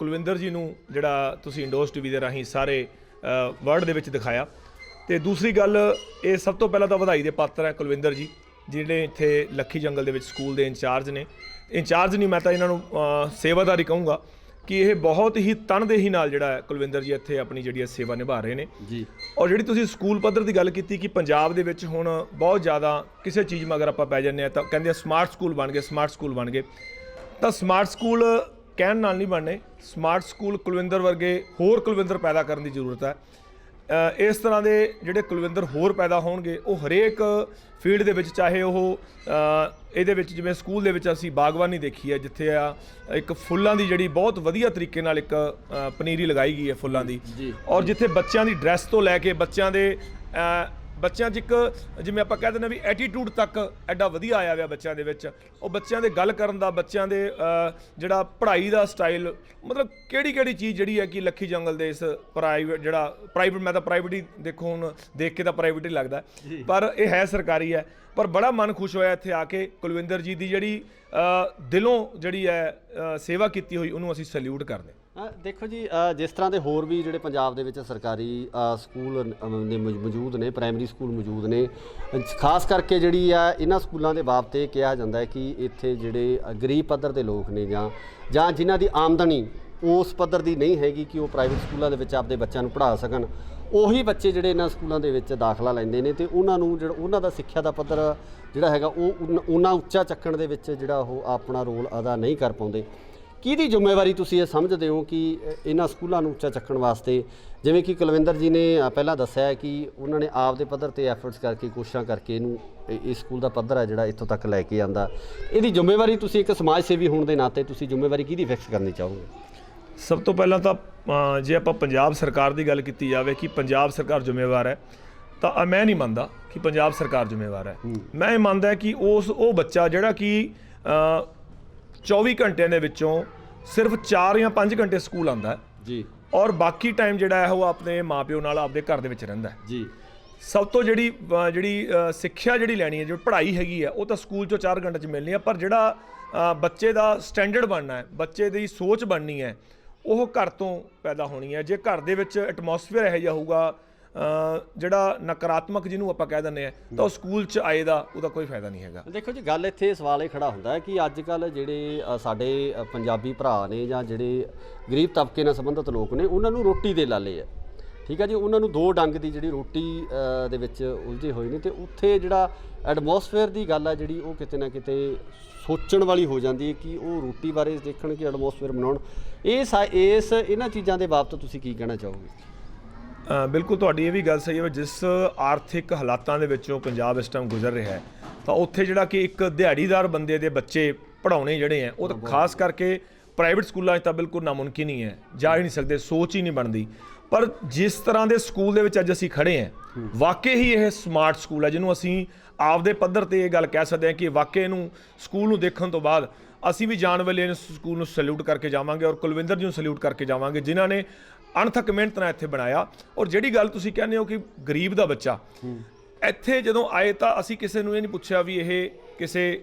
ਕੁਲਵਿੰਦਰ ਜੀ ਨੂੰ ਜਿਹੜਾ ਤੁਸੀਂ ਇੰਡੋਜ਼ TV ਦੇ ਰਾਹੀਂ ਸਾਰੇ ਵਰਲਡ ਦੇ ਵਿੱਚ ਦਿਖਾਇਆ। ਤੇ ਦੂਸਰੀ ਗੱਲ, ਇਹ ਸਭ ਤੋਂ ਪਹਿਲਾਂ ਤਾਂ ਵਧਾਈ ਦੇ ਪਾਤਰ ਹੈ ਕੁਲਵਿੰਦਰ ਜੀ, ਜਿਹੜੇ ਇੱਥੇ ਲੱਖੀ ਜੰਗਲ ਦੇ ਵਿੱਚ ਸਕੂਲ ਦੇ ਇੰਚਾਰਜ ਨੇ। ਇੰਚਾਰਜ ਨਹੀਂ, ਮੈਂ ਤਾਂ ਇਹਨਾਂ ਨੂੰ ਸੇਵਾਦਾਰੀ ਕਹੂੰਗਾ ਕਿ ਇਹ ਬਹੁਤ ਹੀ ਤਨਦੇਹੀ ਨਾਲ ਜਿਹੜਾ ਹੈ ਕੁਲਵਿੰਦਰ ਜੀ ਇੱਥੇ ਆਪਣੀ ਜਿਹੜੀ ਸੇਵਾ ਨਿਭਾ ਰਹੇ ਨੇ ਜੀ। ਔਰ ਜਿਹੜੀ ਤੁਸੀਂ ਸਕੂਲ ਪੱਧਰ ਦੀ ਗੱਲ ਕੀਤੀ ਕਿ ਪੰਜਾਬ ਦੇ ਵਿੱਚ ਹੁਣ ਬਹੁਤ ਜ਼ਿਆਦਾ ਕਿਸੇ ਚੀਜ਼ ਮਗਰ ਆਪਾਂ ਪੈ ਜਾਂਦੇ ਹਾਂ ਤਾਂ ਕਹਿੰਦੇ ਆ ਸਮਾਰਟ ਸਕੂਲ ਬਣ ਗਏ, ਸਮਾਰਟ ਸਕੂਲ ਬਣ ਗਏ। ਤਾਂ ਸਮਾਰਟ ਸਕੂਲ ਕਹਿਣ ਨਾਲ ਨਹੀਂ ਬਣਨੇ, ਸਮਾਰਟ ਸਕੂਲ ਕੁਲਵਿੰਦਰ ਵਰਗੇ ਹੋਰ ਕੁਲਵਿੰਦਰ ਪੈਦਾ ਕਰਨ ਦੀ ਜ਼ਰੂਰਤ ਹੈ। ਇਸ ਤਰ੍ਹਾਂ ਦੇ ਜਿਹੜੇ ਕੁਲਵਿੰਦਰ ਹੋਰ ਪੈਦਾ ਹੋਣਗੇ ਉਹ ਹਰੇਕ ਫੀਲਡ ਦੇ ਵਿੱਚ, ਚਾਹੇ ਉਹ ਇਹਦੇ ਵਿੱਚ ਜਿਵੇਂ ਸਕੂਲ ਦੇ ਵਿੱਚ ਅਸੀਂ ਬਾਗਬਾਨੀ ਦੇਖੀ ਹੈ, ਜਿੱਥੇ ਆ ਇੱਕ ਫੁੱਲਾਂ ਦੀ ਜਿਹੜੀ ਬਹੁਤ ਵਧੀਆ ਤਰੀਕੇ ਨਾਲ ਇੱਕ ਪਨੀਰੀ ਲਗਾਈ ਗਈ ਹੈ ਫੁੱਲਾਂ ਦੀ, ਔਰ ਜਿੱਥੇ ਬੱਚਿਆਂ ਦੀ ਡਰੈਸ ਤੋਂ ਲੈ ਕੇ ਬੱਚਿਆਂ 'ਚ ਇੱਕ ਜਿਵੇਂ ਆਪਾਂ ਕਹਿ ਦਿੰਦੇ ਵੀ ਐਟੀਟਿਊਡ ਤੱਕ ਐਡਾ ਵਧੀਆ ਆਇਆ ਹੋਇਆ ਬੱਚਿਆਂ ਦੇ ਵਿੱਚ, ਉਹ ਬੱਚਿਆਂ ਦੇ ਗੱਲ ਕਰਨ ਦਾ, ਬੱਚਿਆਂ ਦੇ ਜਿਹੜਾ ਪੜ੍ਹਾਈ ਦਾ ਸਟਾਈਲ, ਮਤਲਬ ਕਿਹੜੀ ਚੀਜ਼ ਜਿਹੜੀ ਹੈ ਕਿ ਲੱਖੀ ਜੰਗਲ ਦੇ ਇਸ ਪ੍ਰਾਈਵੇਟ ਮੈਂ ਤਾਂ ਪ੍ਰਾਈਵੇਟ ਹੀ ਦੇਖੋ, ਹੁਣ ਦੇਖ ਕੇ ਤਾਂ ਪ੍ਰਾਈਵੇਟ ਹੀ ਲੱਗਦਾ, ਪਰ ਇਹ ਹੈ ਸਰਕਾਰੀ ਹੈ। ਪਰ ਬੜਾ ਮਨ ਖੁਸ਼ ਹੋਇਆ ਇੱਥੇ ਆ ਕੇ। ਕੁਲਵਿੰਦਰ ਜੀ ਦੀ ਜਿਹੜੀ ਦਿਲੋਂ ਜਿਹੜੀ ਹੈ ਸੇਵਾ ਕੀਤੀ ਹੋਈ, ਉਹਨੂੰ ਅਸੀਂ ਸੈਲਿਊਟ ਕਰਦੇ ਹਾਂ। ਦੇਖੋ ਜੀ, ਜਿਸ ਤਰ੍ਹਾਂ ਦੇ ਹੋਰ ਵੀ ਜਿਹੜੇ ਪੰਜਾਬ ਦੇ ਵਿੱਚ ਸਰਕਾਰੀ ਸਕੂਲ ਨੇ ਮੌਜੂਦ ਨੇ, ਪ੍ਰਾਇਮਰੀ ਸਕੂਲ ਮੌਜੂਦ ਨੇ, ਖਾਸ ਕਰਕੇ ਜਿਹੜੀ ਆ ਇਹਨਾਂ ਸਕੂਲਾਂ ਦੇ ਬਾਬਤ ਇਹ ਕਿਹਾ ਜਾਂਦਾ ਹੈ ਕਿ ਇੱਥੇ ਜਿਹੜੇ ਗਰੀਬ ਪੱਧਰ ਦੇ ਲੋਕ ਨੇ ਜਾਂ ਜਿਨ੍ਹਾਂ ਦੀ ਆਮਦਨੀ ਉਸ ਪੱਧਰ ਦੀ ਨਹੀਂ ਹੈਗੀ ਕਿ ਉਹ ਪ੍ਰਾਈਵੇਟ ਸਕੂਲਾਂ ਦੇ ਵਿੱਚ ਆਪਦੇ ਬੱਚਿਆਂ ਨੂੰ ਪੜ੍ਹਾ ਸਕਣ, ਉਹੀ ਬੱਚੇ ਜਿਹੜੇ ਇਹਨਾਂ ਸਕੂਲਾਂ ਦੇ ਵਿੱਚ ਦਾਖਲਾ ਲੈਂਦੇ ਨੇ ਤੇ ਉਹਨਾਂ ਨੂੰ ਜਿਹੜਾ ਉਹਨਾਂ ਦਾ ਸਿੱਖਿਆ ਦਾ ਪੱਧਰ ਜਿਹੜਾ ਹੈਗਾ ਉਹ ਉਹਨਾਂ ਉੱਚਾ ਚੱਕਣ ਦੇ ਵਿੱਚ ਜਿਹੜਾ ਉਹ ਆਪਣਾ ਰੋਲ ਅਦਾ ਨਹੀਂ ਕਰ ਪਾਉਂਦੇ। ਕਿਹਦੀ ਜ਼ਿੰਮੇਵਾਰੀ ਤੁਸੀਂ ਇਹ ਸਮਝਦੇ ਹੋ ਕਿ ਇਹਨਾਂ ਸਕੂਲਾਂ ਨੂੰ ਉੱਚਾ ਚੱਕਣ ਵਾਸਤੇ, ਜਿਵੇਂ ਕਿ ਕੁਲਵਿੰਦਰ ਜੀ ਨੇ ਪਹਿਲਾਂ ਦੱਸਿਆ ਕਿ ਉਹਨਾਂ ਨੇ ਆਪ ਦੇ ਪੱਧਰ ਤੇ ਐਫਰਟਸ ਕਰਕੇ, ਕੋਸ਼ਿਸ਼ਾਂ ਕਰਕੇ ਇਹਨੂੰ ਇਸ ਸਕੂਲ ਦਾ ਪੱਧਰ ਹੈ ਜਿਹੜਾ ਇੱਥੋਂ ਤੱਕ ਲੈ ਕੇ ਆਂਦਾ, ਇਹਦੀ ਜ਼ਿੰਮੇਵਾਰੀ ਤੁਸੀਂ ਇੱਕ ਸਮਾਜ ਸੇਵੀ ਹੋਣ ਦੇ ਨਾਤੇ ਤੁਸੀਂ ਜ਼ਿੰਮੇਵਾਰੀ ਕਿਹਦੀ ਫਿਕਸ ਕਰਨੀ ਚਾਹੋਗੇ? ਸਭ ਤੋਂ ਪਹਿਲਾਂ ਤਾਂ ਜੇ ਆਪਾਂ ਪੰਜਾਬ ਸਰਕਾਰ ਦੀ ਗੱਲ ਕੀਤੀ ਜਾਵੇ ਕਿ ਪੰਜਾਬ ਸਰਕਾਰ ਜ਼ਿੰਮੇਵਾਰ ਹੈ, ਤਾਂ ਮੈਂ ਨਹੀਂ ਮੰਨਦਾ ਕਿ ਪੰਜਾਬ ਸਰਕਾਰ ਜ਼ਿੰਮੇਵਾਰ ਹੈ। ਮੈਂ ਇਹ ਮੰਨਦਾ ਕਿ ਉਹ ਬੱਚਾ ਜਿਹੜਾ ਕਿ 24 ਘੰਟਿਆਂ ਦੇ ਵਿੱਚੋਂ ਸਿਰਫ 4 ਜਾਂ 5 ਘੰਟੇ ਸਕੂਲ ਆਉਂਦਾ ਹੈ ਜੀ, ਔਰ ਬਾਕੀ ਟਾਈਮ ਜਿਹੜਾ ਹੈ ਉਹ ਆਪਣੇ ਮਾਪਿਓ ਨਾਲ ਆਪਦੇ ਘਰ ਦੇ ਵਿੱਚ ਰਹਿੰਦਾ ਹੈ ਜੀ। ਸਭ ਤੋਂ ਜਿਹੜੀ ਸਿੱਖਿਆ ਜਿਹੜੀ ਲੈਣੀ ਹੈ, ਜੋ ਪੜ੍ਹਾਈ ਹੈਗੀ ਹੈ, ਉਹ ਤਾਂ ਸਕੂਲ 'ਚੋਂ 4 ਘੰਟੇ 'ਚ ਮਿਲਣੀ ਹੈ, ਪਰ ਜਿਹੜਾ ਬੱਚੇ ਦਾ ਸਟੈਂਡਰਡ ਬਣਨਾ ਹੈ, ਬੱਚੇ ਦੀ ਸੋਚ ਬਣਨੀ ਹੈ, ਉਹ ਘਰ ਤੋਂ ਪੈਦਾ ਹੋਣੀ ਹੈ। ਜੇ ਘਰ ਦੇ ਵਿੱਚ ਐਟਮੋਸਫੀਅਰ ਇਹੋ ਜਿਹਾ ਹੋਊਗਾ ਜਿਹੜਾ ਨਕਾਰਾਤਮਕ ਜਿਹਨੂੰ ਆਪਾਂ ਕਹਿ ਦਿੰਦੇ ਆ, ਤਾਂ ਉਹ ਸਕੂਲ 'ਚ ਆਏ ਦਾ ਉਹਦਾ ਕੋਈ ਫਾਇਦਾ ਨਹੀਂ ਹੈਗਾ। ਦੇਖੋ ਜੀ, ਗੱਲ ਇੱਥੇ ਸਵਾਲ ਇਹ ਖੜਾ ਹੁੰਦਾ ਹੈ ਕਿ ਅੱਜ ਕੱਲ੍ਹ ਜਿਹੜੇ ਸਾਡੇ ਪੰਜਾਬੀ ਭਰਾ ਨੇ ਜਾਂ ਜਿਹੜੇ ਗਰੀਬ ਤਬਕੇ ਨਾਲ ਸੰਬੰਧਿਤ ਲੋਕ ਨੇ, ਉਹਨਾਂ ਨੂੰ ਰੋਟੀ ਦੇ ਲਾਲੇ ਆ ਠੀਕ ਹੈ ਜੀ, ਉਹਨਾਂ ਨੂੰ 2 ਡੰਗ ਦੀ ਜਿਹੜੀ ਰੋਟੀ ਦੇ ਵਿੱਚ ਉਲਝੇ ਹੋਏ ਨੇ, ਤੇ ਉੱਥੇ ਜਿਹੜਾ ਐਟਮੋਸਫੇਅਰ ਦੀ ਗੱਲ ਹੈ ਜਿਹੜੀ ਉਹ ਕਿਤੇ ਨਾ ਕਿਤੇ ਸੋਚਣ ਵਾਲੀ ਹੋ ਜਾਂਦੀ ਹੈ ਕਿ ਉਹ ਰੋਟੀ ਬਾਰੇ ਦੇਖਣ ਕਿ ਐਟਮੋਸਫੇਅਰ ਬਣਾਉਣ। ਇਹਨਾਂ ਚੀਜ਼ਾਂ ਦੇ ਬਾਬਤ ਤੁਸੀਂ ਕੀ ਕਹਿਣਾ ਚਾਹੋਗੇ? ਬਿਲਕੁਲ ਤੁਹਾਡੀ ਇਹ ਵੀ ਗੱਲ ਸਹੀ ਹੈ। ਜਿਸ ਆਰਥਿਕ ਹਾਲਾਤਾਂ ਦੇ ਵਿੱਚੋਂ ਪੰਜਾਬ ਇਸ ਟਾਈਮ ਗੁਜ਼ਰ ਰਿਹਾ ਹੈ, ਤਾਂ ਉੱਥੇ ਜਿਹੜਾ ਕਿ ਇੱਕ ਦਿਹਾੜੀਦਾਰ ਬੰਦੇ ਦੇ ਬੱਚੇ ਪੜ੍ਹਾਉਣੇ ਜਿਹੜੇ ਹੈ ਉਹ ਤਾਂ ਖਾਸ ਕਰਕੇ ਪ੍ਰਾਈਵੇਟ ਸਕੂਲਾਂ 'ਚ ਤਾਂ ਬਿਲਕੁਲ ਨਾਮੁਮਕਿਨ ਹੀ ਹੈ, ਜਾ ਹੀ ਨਹੀਂ ਸਕਦੇ, ਸੋਚ ਹੀ ਨਹੀਂ ਬਣਦੀ। ਪਰ ਜਿਸ ਤਰ੍ਹਾਂ ਦੇ ਸਕੂਲ ਦੇ ਵਿੱਚ ਅੱਜ ਅਸੀਂ ਖੜੇ ਹਾਂ, ਵਾਕਈ ਹੀ ਇਹ ਸਮਾਰਟ ਸਕੂਲ ਹੈ, ਜਿਹਨੂੰ ਅਸੀਂ ਆਪਦੇ ਪੱਧਰ ਤੇ ਇਹ ਗੱਲ ਕਹਿ ਸਕਦੇ ਹਾਂ ਕਿ ਵਾਕਈ ਇਹਨੂੰ ਸਕੂਲ ਨੂੰ ਦੇਖਣ ਤੋਂ ਬਾਅਦ ਅਸੀਂ ਵੀ ਜਾਣ ਵੇਲੇ ਇਸ ਸਕੂਲ ਨੂੰ ਸੈਲੂਟ ਕਰਕੇ ਜਾਵਾਂਗੇ ਔਰ ਕੁਲਵਿੰਦਰ ਜੀ ਨੂੰ ਸੈਲੂਟ ਕਰਕੇ ਜਾਵਾਂਗੇ, ਜਿਨ੍ਹਾਂ ਨੇ ਅਣਥੱਕ ਮਿਹਨਤ ਨਾਲ ਇੱਥੇ ਬਣਾਇਆ। ਔਰ ਜਿਹੜੀ ਗੱਲ ਤੁਸੀਂ ਕਹਿੰਦੇ ਹੋ ਕਿ ਗਰੀਬ ਦਾ ਬੱਚਾ ਇੱਥੇ ਜਦੋਂ ਆਏ, ਤਾਂ ਅਸੀਂ ਕਿਸੇ ਨੂੰ ਇਹ ਨਹੀਂ ਪੁੱਛਿਆ ਵੀ ਇਹ ਕਿਸੇ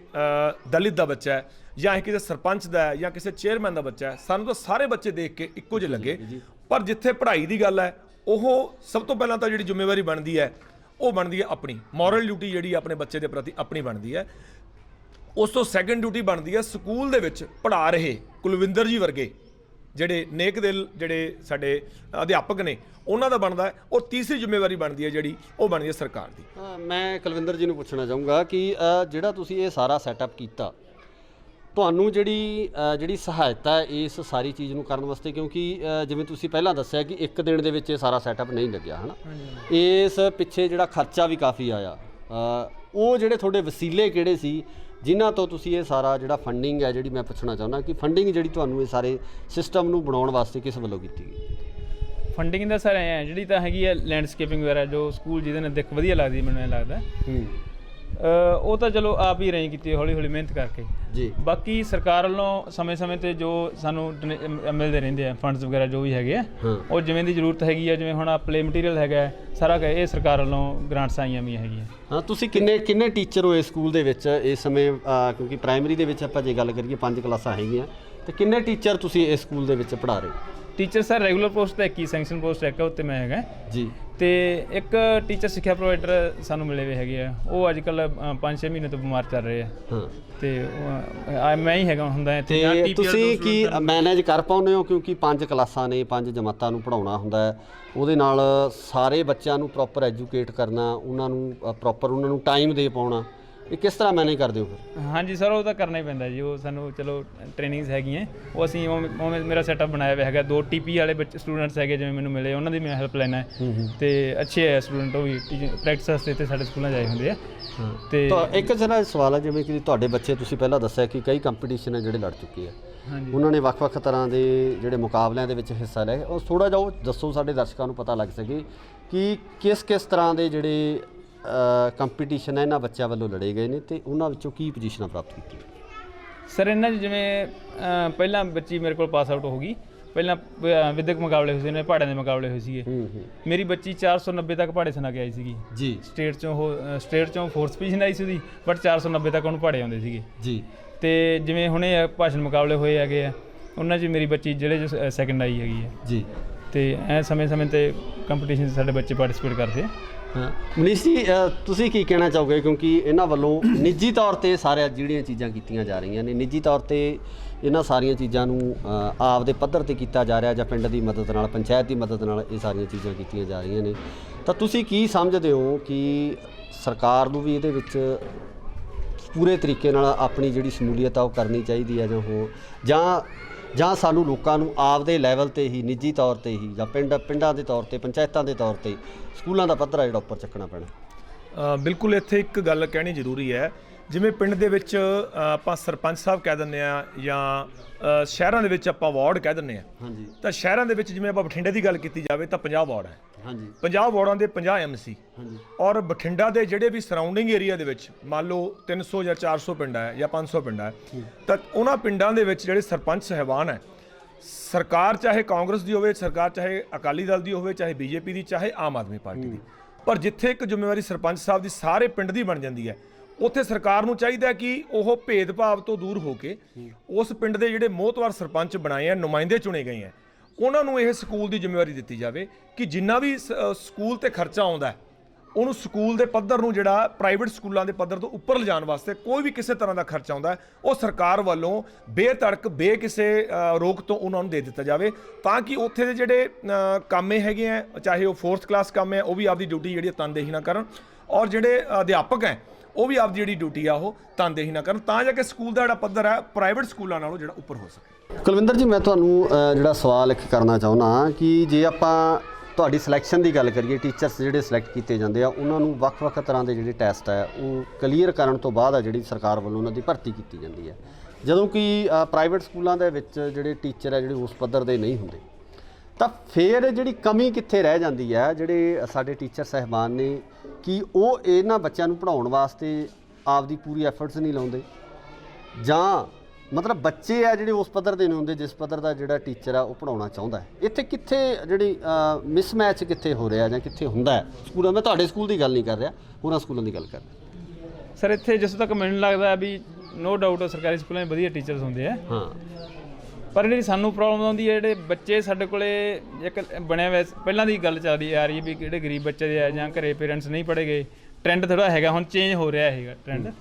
ਦਲਿਤ ਦਾ ਬੱਚਾ ਹੈ ਜਾਂ ਇਹ ਕਿਸੇ ਸਰਪੰਚ ਦਾ ਹੈ ਜਾਂ ਕਿਸੇ ਚੇਅਰਮੈਨ ਦਾ ਬੱਚਾ ਹੈ। ਸਾਨੂੰ ਤਾਂ ਸਾਰੇ ਬੱਚੇ ਦੇਖ ਕੇ ਇੱਕੋ ਜਿਹੇ ਲੱਗੇ। ਪਰ ਜਿੱਥੇ ਪੜ੍ਹਾਈ ਦੀ ਗੱਲ ਹੈ, ਉਹ ਸਭ ਤੋਂ ਪਹਿਲਾਂ ਤਾਂ ਜਿਹੜੀ ਜ਼ਿੰਮੇਵਾਰੀ ਬਣਦੀ ਹੈ ਉਹ ਬਣਦੀ ਹੈ ਆਪਣੀ ਮੋਰਲ ਡਿਊਟੀ, ਜਿਹੜੀ ਆਪਣੇ ਬੱਚੇ ਦੇ ਪ੍ਰਤੀ ਆਪਣੀ ਬਣਦੀ ਹੈ। ਉਸ ਤੋਂ ਸੈਕੰਡ ਡਿਊਟੀ ਬਣਦੀ ਹੈ ਸਕੂਲ ਦੇ ਵਿੱਚ ਪੜ੍ਹਾ ਰਹੇ ਕੁਲਵਿੰਦਰ ਜੀ ਵਰਗੇ ਜਿਹੜੇ ਨੇਕ ਦਿਲ ਜਿਹੜੇ ਸਾਡੇ ਅਧਿਆਪਕ ਨੇ, ਉਹਨਾਂ ਦਾ ਬਣਦਾ ਹੈ। ਔਰ ਤੀਸਰੀ ਜ਼ਿੰਮੇਵਾਰੀ ਬਣਦੀ ਹੈ ਜਿਹੜੀ ਉਹ ਬਣਦੀ ਹੈ ਸਰਕਾਰ ਦੀ। ਮੈਂ ਕੁਲਵਿੰਦਰ ਜੀ ਨੂੰ ਪੁੱਛਣਾ ਚਾਹੂੰਗਾ ਕਿ ਜਿਹੜਾ ਤੁਸੀਂ ਇਹ ਸਾਰਾ ਸੈਟਅਪ ਕੀਤਾ, ਤੁਹਾਨੂੰ ਜਿਹੜੀ ਸਹਾਇਤਾ ਹੈ ਇਸ ਸਾਰੀ ਚੀਜ਼ ਨੂੰ ਕਰਨ ਵਾਸਤੇ, ਕਿਉਂਕਿ ਜਿਵੇਂ ਤੁਸੀਂ ਪਹਿਲਾਂ ਦੱਸਿਆ ਕਿ ਇੱਕ ਦਿਨ ਦੇ ਵਿੱਚ ਇਹ ਸਾਰਾ ਸੈਟਅਪ ਨਹੀਂ ਲੱਗਿਆ ਹੈ ਨਾ, ਇਸ ਪਿੱਛੇ ਜਿਹੜਾ ਖਰਚਾ ਵੀ ਕਾਫੀ ਆਇਆ, ਉਹ ਜਿਹੜੇ ਤੁਹਾਡੇ ਵਸੀਲੇ ਕਿਹੜੇ ਸੀ ਜਿਨ੍ਹਾਂ ਤੋਂ ਤੁਸੀਂ ਇਹ ਸਾਰਾ ਜਿਹੜਾ ਫੰਡਿੰਗ ਹੈ, ਜਿਹੜੀ ਮੈਂ ਪੁੱਛਣਾ ਚਾਹੁੰਦਾ ਕਿ ਫੰਡਿੰਗ ਜਿਹੜੀ ਤੁਹਾਨੂੰ ਇਹ ਸਾਰੇ ਸਿਸਟਮ ਨੂੰ ਬਣਾਉਣ ਵਾਸਤੇ ਕਿਸ ਵੱਲੋਂ ਕੀਤੀ ਗਈ? ਫੰਡਿੰਗ ਦਾ ਸਰ ਐ ਜਿਹੜੀ ਤਾਂ ਹੈਗੀ ਹੈ ਲੈਂਡਸਕੇਪਿੰਗ ਵਗੈਰਾ, ਜੋ ਸਕੂਲ ਜਿਹਦੇ ਨਾਲ ਦੇਖ ਵਧੀਆ ਲੱਗਦੀ ਮੈਨੂੰ ਇਹ ਲੱਗਦਾ, ਉਹ ਤਾਂ ਚਲੋ ਆਪ ਹੀ ਅਰੇਂਜ ਕੀਤੀ ਹੌਲੀ ਹੌਲੀ ਮਿਹਨਤ ਕਰਕੇ ਜੀ। ਬਾਕੀ ਸਰਕਾਰ ਵੱਲੋਂ ਸਮੇਂ-ਸਮੇਂ ਤੇ ਜੋ ਸਾਨੂੰ ਮਿਲਦੇ ਰਹਿੰਦੇ ਆ ਫੰਡਸ ਵਗੈਰਾ ਜੋ ਵੀ ਹੈਗੇ ਆ, ਉਹ ਜਿਵੇਂ ਦੀ ਜ਼ਰੂਰਤ ਹੈਗੀ ਆ, ਜਿਵੇਂ ਹੁਣ ਆ ਪਲੇ ਮਟੀਰੀਅਲ ਹੈਗਾ ਸਾਰਾ, ਇਹ ਸਰਕਾਰ ਵੱਲੋਂ ਗ੍ਰਾਂਟਸ ਆਈਆਂ ਵੀ ਹੈਗੀਆਂ। ਹਾਂ, ਤੁਸੀਂ ਕਿੰਨੇ ਟੀਚਰ ਹੋਏ ਸਕੂਲ ਦੇ ਵਿੱਚ ਇਸ ਸਮੇਂ? ਕਿਉਂਕਿ ਪ੍ਰਾਇਮਰੀ ਦੇ ਵਿੱਚ ਆਪਾਂ ਜੇ ਗੱਲ ਕਰੀਏ 5 ਕਲਾਸਾਂ ਹੈਗੀਆਂ, ਤੇ ਕਿੰਨੇ ਟੀਚਰ ਤੁਸੀਂ ਇਸ ਸਕੂਲ ਦੇ ਵਿੱਚ ਪੜ੍ਹਾ ਰਹੇ? ਟੀਚਰ ਸਰ ਰੈਗੂਲਰ ਪੋਸਟ ਤਾਂ 1 ਹੀ, ਸੈਂਕਸ਼ਨ ਪੋਸਟ 1 ਉੱਤੇ ਮੈਂ ਹੈਗਾ ਜੀ। ਤੇ ਇੱਕ ਟੀਚਰ ਸਿੱਖਿਆ ਪ੍ਰੋਵਾਈਡਰ ਸਾਨੂੰ ਮਿਲੇ ਹੋਏ ਹੈਗੇ ਆ, ਉਹ ਅੱਜ ਕੱਲ੍ਹ 5-6 ਮਹੀਨੇ ਤੋਂ ਬਿਮਾਰ ਚੱਲ ਰਹੇ ਆ। ਹਾਂ, ਤੇ ਮੈਂ ਹੀ ਹੈਗਾ ਹੁੰਦਾ ਇੱਥੇ। ਤੇ ਤੁਸੀਂ ਕੀ ਮੈਨੇਜ ਕਰ ਪਾਉਂਦੇ ਹੋ? ਕਿਉਂਕਿ 5 ਕਲਾਸਾਂ ਨੇ, 5 ਜਮਾਤਾਂ ਨੂੰ ਪੜ੍ਹਾਉਣਾ ਹੁੰਦਾ ਹੈ, ਉਹਦੇ ਨਾਲ ਸਾਰੇ ਬੱਚਿਆਂ ਨੂੰ ਪ੍ਰੋਪਰ ਐਜੂਕੇਟ ਕਰਨਾ, ਉਹਨਾਂ ਨੂੰ ਪ੍ਰੋਪਰ ਉਹਨਾਂ ਨੂੰ ਟਾਈਮ ਦੇ ਪਾਉਣਾ, ਇਹ ਕਿਸ ਤਰ੍ਹਾਂ ਮੈਨੇਜ ਕਰਦੇ ਹੋ ਫਿਰ? ਹਾਂਜੀ ਸਰ, ਉਹ ਤਾਂ ਕਰਨਾ ਹੀ ਪੈਂਦਾ ਜੀ, ਉਹ ਸਾਨੂੰ ਚਲੋ ਟ੍ਰੇਨਿੰਗਸ ਹੈਗੀਆਂ, ਉਹ ਅਸੀਂ ਉਵੇਂ ਮੇਰਾ ਸੈਟਅਪ ਬਣਾਇਆ ਹੋਇਆ ਹੈਗਾ। 2 TP ਵਾਲੇ ਬੱਚੇ ਸਟੂਡੈਂਟਸ ਹੈਗੇ ਜਿਵੇਂ ਮੈਨੂੰ ਮਿਲੇ, ਉਹਨਾਂ ਦੀ ਮੈਂ ਹੈਲਪ ਲੈਣਾ ਹੈ, ਤੇ ਅੱਛੇ ਹੈ ਸਟੂਡੈਂਟ, ਉਹ ਵੀ ਪ੍ਰੈਕਟਿਸ ਵਾਸਤੇ ਤੇ ਸਾਡੇ ਸਕੂਲਾਂ 'ਚ ਆਏ ਹੁੰਦੇ ਆ। ਤੇ ਇੱਕ ਜਿਹੜਾ ਸਵਾਲ ਹੈ, ਜਿਵੇਂ ਕਿ ਤੁਹਾਡੇ ਬੱਚੇ ਤੁਸੀਂ ਪਹਿਲਾਂ ਦੱਸਿਆ ਕਿ ਕਈ ਕੰਪੀਟੀਸ਼ਨ ਹੈ ਜਿਹੜੇ ਲੜ ਚੁੱਕੇ ਆ, ਉਹਨਾਂ ਨੇ ਵੱਖ-ਵੱਖ ਤਰ੍ਹਾਂ ਦੇ ਜਿਹੜੇ ਮੁਕਾਬਲਿਆਂ ਦੇ ਵਿੱਚ ਹਿੱਸਾ ਲਿਆ, ਉਹ ਥੋੜ੍ਹਾ ਜਿਹਾ ਉਹ ਦੱਸੋ ਸਾਡੇ ਦਰਸ਼ਕਾਂ ਨੂੰ ਪਤਾ ਲੱਗ ਸਕੇ ਕਿ ਕਿਸ ਤਰ੍ਹਾਂ ਦੇ ਜਿਹੜੇ ਕੰਪੀਟੀਸ਼ਨ ਹੈ ਇਹਨਾਂ ਬੱਚਿਆਂ ਵੱਲੋਂ ਲੜੇ ਗਏ ਨੇ, ਤੇ ਉਹਨਾਂ ਵਿੱਚੋਂ ਕੀ ਪੋਜੀਸ਼ਨਾਂ ਪ੍ਰਾਪਤ ਕੀਤੀਆਂ? ਸਰ ਇਹਨਾਂ 'ਚ ਜਿਵੇਂ ਪਹਿਲਾਂ ਬੱਚੀ ਮੇਰੇ ਕੋਲ ਪਾਸ ਆਊਟ ਹੋ ਗਈ, ਪਹਿਲਾਂ ਵਿਦਿਅਕ ਮੁਕਾਬਲੇ ਹੋਏ ਸੀ ਨੇ, ਪਹਾੜਿਆਂ ਦੇ ਮੁਕਾਬਲੇ ਹੋਏ ਸੀਗੇ। ਮੇਰੀ ਬੱਚੀ 490 ਤੱਕ ਪਹਾੜੇ ਸੁਣਾ ਕੇ ਆਈ ਸੀਗੀ ਜੀ। ਸਟੇਟ ਚੋਂ 4th ਪੋਜੀਸ਼ਨ ਆਈ ਸੀ ਉਹਦੀ, ਬਟ 490 ਤੱਕ ਉਹਨੂੰ ਪਹਾੜੇ ਆਉਂਦੇ ਸੀਗੇ ਜੀ। ਤੇ ਜਿਵੇਂ ਹੁਣੇ ਭਾਸ਼ਣ ਮੁਕਾਬਲੇ ਹੋਏ ਹੈਗੇ ਆ, ਉਹਨਾਂ 'ਚ ਮੇਰੀ ਬੱਚੀ ਜ਼ਿਲ੍ਹੇ 'ਚ ਸੈਕਿੰਡ ਆਈ ਹੈਗੀ ਹੈ ਜੀ। ਤੇ ਐ ਸਮੇਂ-ਸਮੇਂ ਤੇ ਕੰਪੀਟੀਸ਼ਨ ਸਾਡੇ ਬੱਚੇ ਪਾਰਟਿਸਿਪੇਟ ਕਰਦੇ ਆ। ਹਾਂ, ਮਨੀਸ਼ ਜੀ ਤੁਸੀਂ ਕੀ ਕਹਿਣਾ ਚਾਹੋਗੇ? ਕਿਉਂਕਿ ਇਹਨਾਂ ਵੱਲੋਂ ਨਿੱਜੀ ਤੌਰ ਤੇ ਸਾਰੀਆਂ ਜਿਹੜੀਆਂ ਚੀਜ਼ਾਂ ਕੀਤੀਆਂ ਜਾ ਰਹੀਆਂ ਨੇ, ਨਿੱਜੀ ਤੌਰ ਤੇ ਇਹਨਾਂ ਸਾਰੀਆਂ ਚੀਜ਼ਾਂ ਨੂੰ ਆਪ ਦੇ ਪੱਧਰ ਤੇ ਕੀਤਾ ਜਾ ਰਿਹਾ, ਜਾਂ ਪਿੰਡ ਦੀ ਮਦਦ ਨਾਲ, ਪੰਚਾਇਤ ਦੀ ਮਦਦ ਨਾਲ ਇਹ ਸਾਰੀਆਂ ਚੀਜ਼ਾਂ ਕੀਤੀਆਂ ਜਾ ਰਹੀਆਂ ਨੇ, ਤਾਂ ਤੁਸੀਂ ਕੀ ਸਮਝਦੇ ਹੋ ਕਿ ਸਰਕਾਰ ਨੂੰ ਵੀ ਇਹਦੇ ਵਿੱਚ ਪੂਰੇ ਤਰੀਕੇ ਨਾਲ ਆਪਣੀ ਜਿਹੜੀ ਸ਼ਮੂਲੀਅਤ ਆ ਉਹ ਕਰਨੀ ਚਾਹੀਦੀ ਹੈ, ਜਾਂ ਸਾਨੂੰ ਲੋਕਾਂ ਨੂੰ ਆਪਦੇ ਲੈਵਲ ਤੇ ਹੀ, ਨਿੱਜੀ ਤੌਰ ਤੇ ਹੀ, ਜਾਂ ਪਿੰਡਾਂ ਦੇ ਤੌਰ ਤੇ, ਪੰਚਾਇਤਾਂ ਦੇ ਤੌਰ ਤੇ, ਸਕੂਲਾਂ ਦਾ ਪੱਧਰ ਆ ਜਿਹੜਾ ਉੱਪਰ ਚੱਕਣਾ ਪੈਣਾ? ਬਿਲਕੁਲ, ਇੱਥੇ ਇੱਕ ਗੱਲ ਕਹਿਣੀ ਜ਼ਰੂਰੀ ਹੈ। ਜਿਵੇਂ ਪਿੰਡ ਦੇ ਵਿੱਚ ਆਪਾਂ ਸਰਪੰਚ ਸਾਹਿਬ ਕਹਿ ਦਿੰਦੇ ਆ, ਜਾਂ ਸ਼ਹਿਰਾਂ ਦੇ ਵਿੱਚ ਆਪਾਂ ਵਾਰਡ ਕਹਿ ਦਿੰਦੇ ਆ। ਹਾਂਜੀ, ਤਾਂ ਸ਼ਹਿਰਾਂ ਦੇ ਵਿੱਚ ਜਿਵੇਂ ਆਪਾਂ ਬਠਿੰਡੇ ਦੀ ਗੱਲ ਕੀਤੀ ਜਾਵੇ ਤਾਂ 50 ਵਾਰਡ ਹੈ। ਹਾਂਜੀ, 50 ਵਾਰਡਾਂ ਦੇ 50 MC। ਹਾਂਜੀ, ਔਰ ਬਠਿੰਡਾ ਦੇ ਜਿਹੜੇ ਵੀ ਸਰਾਊਂਡਿੰਗ ਏਰੀਆ ਦੇ ਵਿੱਚ ਮੰਨ ਲਓ 300 ਜਾਂ 400 ਪਿੰਡ ਹੈ ਜਾਂ 500 ਪਿੰਡ ਹੈ, ਤਾਂ ਉਹਨਾਂ ਪਿੰਡਾਂ ਦੇ ਵਿੱਚ ਜਿਹੜੇ ਸਰਪੰਚ ਸਾਹਿਬਾਨ ਹੈ, ਸਰਕਾਰ ਚਾਹੇ ਕਾਂਗਰਸ ਦੀ ਹੋਵੇ, ਸਰਕਾਰ ਚਾਹੇ ਅਕਾਲੀ ਦਲ ਦੀ ਹੋਵੇ, ਚਾਹੇ BJP ਦੀ, ਚਾਹੇ ਆਮ ਆਦਮੀ ਪਾਰਟੀ ਦੀ, ਪਰ ਜਿੱਥੇ ਇੱਕ ਜ਼ਿੰਮੇਵਾਰੀ ਸਰਪੰਚ ਸਾਹਿਬ ਦੀ ਸਾਰੇ ਪਿੰਡ ਦੀ ਬਣ ਜਾਂਦੀ ਹੈ, ਉੱਥੇ ਸਰਕਾਰ ਨੂੰ ਚਾਹੀਦਾ ਕਿ ਉਹ ਭੇਦਭਾਵ ਤੋਂ ਦੂਰ ਹੋ ਕੇ ਉਸ ਪਿੰਡ ਦੇ ਜਿਹੜੇ ਮੋਹਤਵਾਰ ਸਰਪੰਚ ਬਣਾਏ ਆ, ਨੁਮਾਇੰਦੇ ਚੁਣੇ ਗਏ ਆ, ਉਹਨਾਂ ਨੂੰ ਇਹ ਸਕੂਲ ਦੀ ਜ਼ਿੰਮੇਵਾਰੀ ਦਿੱਤੀ ਜਾਵੇ ਕਿ ਜਿੰਨਾ ਵੀ ਸਕੂਲ ਤੇ ਖਰਚਾ ਆਉਂਦਾ ਹੈ, ਉਹਨੂੰ ਸਕੂਲ ਦੇ ਪੱਧਰ ਨੂੰ ਜਿਹੜਾ ਪ੍ਰਾਈਵੇਟ ਸਕੂਲਾਂ ਦੇ ਪੱਧਰ ਤੋਂ ਉੱਪਰ ਲਿਜਾਣ ਵਾਸਤੇ ਕੋਈ ਵੀ ਕਿਸੇ ਤਰ੍ਹਾਂ ਦਾ ਖਰਚਾ ਆਉਂਦਾ ਉਹ ਸਰਕਾਰ ਵੱਲੋਂ ਬੇਤੜਕ ਕਿਸੇ ਰੋਕ ਤੋਂ ਉਹਨਾਂ ਨੂੰ ਦੇ ਦਿੱਤਾ ਜਾਵੇ, ਤਾਂ ਕਿ ਉੱਥੇ ਦੇ ਜਿਹੜੇ ਕਾਮੇ ਹੈਗੇ ਆ, ਚਾਹੇ ਉਹ 4th ਕਲਾਸ ਕਾਮੇ ਆ, ਉਹ ਵੀ ਆਪਦੀ ਡਿਊਟੀ ਜਿਹੜੀ ਤਨਦੇਹੀ ਨਾਲ ਕਰਨ, ਔਰ ਜਿਹੜੇ ਅਧਿਆਪਕ ਹੈ ਉਹ ਵੀ ਆਪਦੀ ਜਿਹੜੀ ਡਿਊਟੀ ਆ ਉਹ ਤਨਦੇਹੀ ਨਾਲ ਕਰਨ, ਤਾਂ ਜਾ ਕੇ ਸਕੂਲ ਦਾ ਜਿਹੜਾ ਪੱਧਰ ਹੈ ਪ੍ਰਾਈਵੇਟ ਸਕੂਲਾਂ ਨਾਲੋਂ ਜਿਹੜਾ ਉੱਪਰ ਹੋ ਸਕੇ। ਕੁਲਵਿੰਦਰ ਜੀ, ਮੈਂ ਤੁਹਾਨੂੰ ਜਿਹੜਾ ਸਵਾਲ ਇੱਕ ਕਰਨਾ ਚਾਹੁੰਦਾ ਕਿ ਜੇ ਆਪਾਂ ਤੁਹਾਡੀ ਸਿਲੈਕਸ਼ਨ ਦੀ ਗੱਲ ਕਰੀਏ, ਟੀਚਰਸ ਜਿਹੜੇ ਸਿਲੈਕਟ ਕੀਤੇ ਜਾਂਦੇ ਆ ਉਹਨਾਂ ਨੂੰ ਵੱਖ-ਵੱਖ ਤਰ੍ਹਾਂ ਦੇ ਜਿਹੜੇ ਟੈਸਟ ਹੈ ਉਹ ਕਲੀਅਰ ਕਰਨ ਤੋਂ ਬਾਅਦ ਆ ਜਿਹੜੀ ਸਰਕਾਰ ਵੱਲੋਂ ਉਹਨਾਂ ਦੀ ਭਰਤੀ ਕੀਤੀ ਜਾਂਦੀ ਹੈ, ਜਦੋਂ ਕਿ ਪ੍ਰਾਈਵੇਟ ਸਕੂਲਾਂ ਦੇ ਵਿੱਚ ਜਿਹੜੇ ਟੀਚਰ ਹੈ ਜਿਹੜੇ ਉਸ ਪੱਧਰ ਦੇ ਨਹੀਂ ਹੁੰਦੇ, ਤਾਂ ਫਿਰ ਜਿਹੜੀ ਕਮੀ ਕਿੱਥੇ ਰਹਿ ਜਾਂਦੀ ਹੈ? ਜਿਹੜੇ ਸਾਡੇ ਟੀਚਰ ਸਾਹਿਬਾਨ ਨੇ ਕਿ ਉਹ ਇਹਨਾਂ ਬੱਚਿਆਂ ਨੂੰ ਪੜ੍ਹਾਉਣ ਵਾਸਤੇ ਆਪਦੀ ਪੂਰੀ ਐਫਰਟਸ ਨਹੀਂ ਲਾਉਂਦੇ, ਜਾਂ ਮਤਲਬ ਬੱਚੇ ਆ ਜਿਹੜੇ ਉਸ ਪੱਧਰ ਦੇ ਨਹੀਂ ਹੁੰਦੇ ਜਿਸ ਪੱਧਰ ਦਾ ਜਿਹੜਾ ਟੀਚਰ ਆ ਉਹ ਪੜ੍ਹਾਉਣਾ ਚਾਹੁੰਦਾ ਹੈ? ਇੱਥੇ ਕਿੱਥੇ ਜਿਹੜੀ ਮਿਸਮੈਚ ਕਿੱਥੇ ਹੋ ਰਿਹਾ ਜਾਂ ਕਿੱਥੇ ਹੁੰਦਾ ਹੈ ਸਕੂਲਾਂ? ਮੈਂ ਤੁਹਾਡੇ ਸਕੂਲ ਦੀ ਗੱਲ ਨਹੀਂ ਕਰ ਰਿਹਾ, ਹੋਰਾਂ ਸਕੂਲਾਂ ਦੀ ਗੱਲ ਕਰ ਰਿਹਾ। ਸਰ ਇੱਥੇ ਜਿਸ ਤੱਕ ਮੈਨੂੰ ਲੱਗਦਾ ਵੀ ਨੋ ਡਾਊਟ ਸਰਕਾਰੀ ਸਕੂਲਾਂ 'ਚ ਵਧੀਆ ਟੀਚਰਸ ਹੁੰਦੇ ਆ, ਹਾਂ, ਪਰ ਜਿਹੜੀ ਸਾਨੂੰ ਪ੍ਰੋਬਲਮ ਆਉਂਦੀ ਹੈ ਜਿਹੜੇ ਬੱਚੇ ਸਾਡੇ ਕੋਲੇ ਇੱਕ ਬਣਿਆ ਹੋਇਆ ਪਹਿਲਾਂ ਦੀ ਗੱਲ ਚੱਲਦੀ ਆ ਰਹੀ ਹੈ ਵੀ ਜਿਹੜੇ ਗਰੀਬ ਬੱਚੇ ਦੇ ਆ ਜਾਂ ਘਰੇ ਪੇਰੈਂਟਸ ਨਹੀਂ ਪੜ੍ਹੇ ਗਏ, ਟ੍ਰੈਂਡ ਥੋੜ੍ਹਾ ਹੈਗਾ ਹੁਣ ਚੇਂਜ ਹੋ ਰਿਹਾ ਹੈਗਾ ਟ੍ਰੈਂਡ,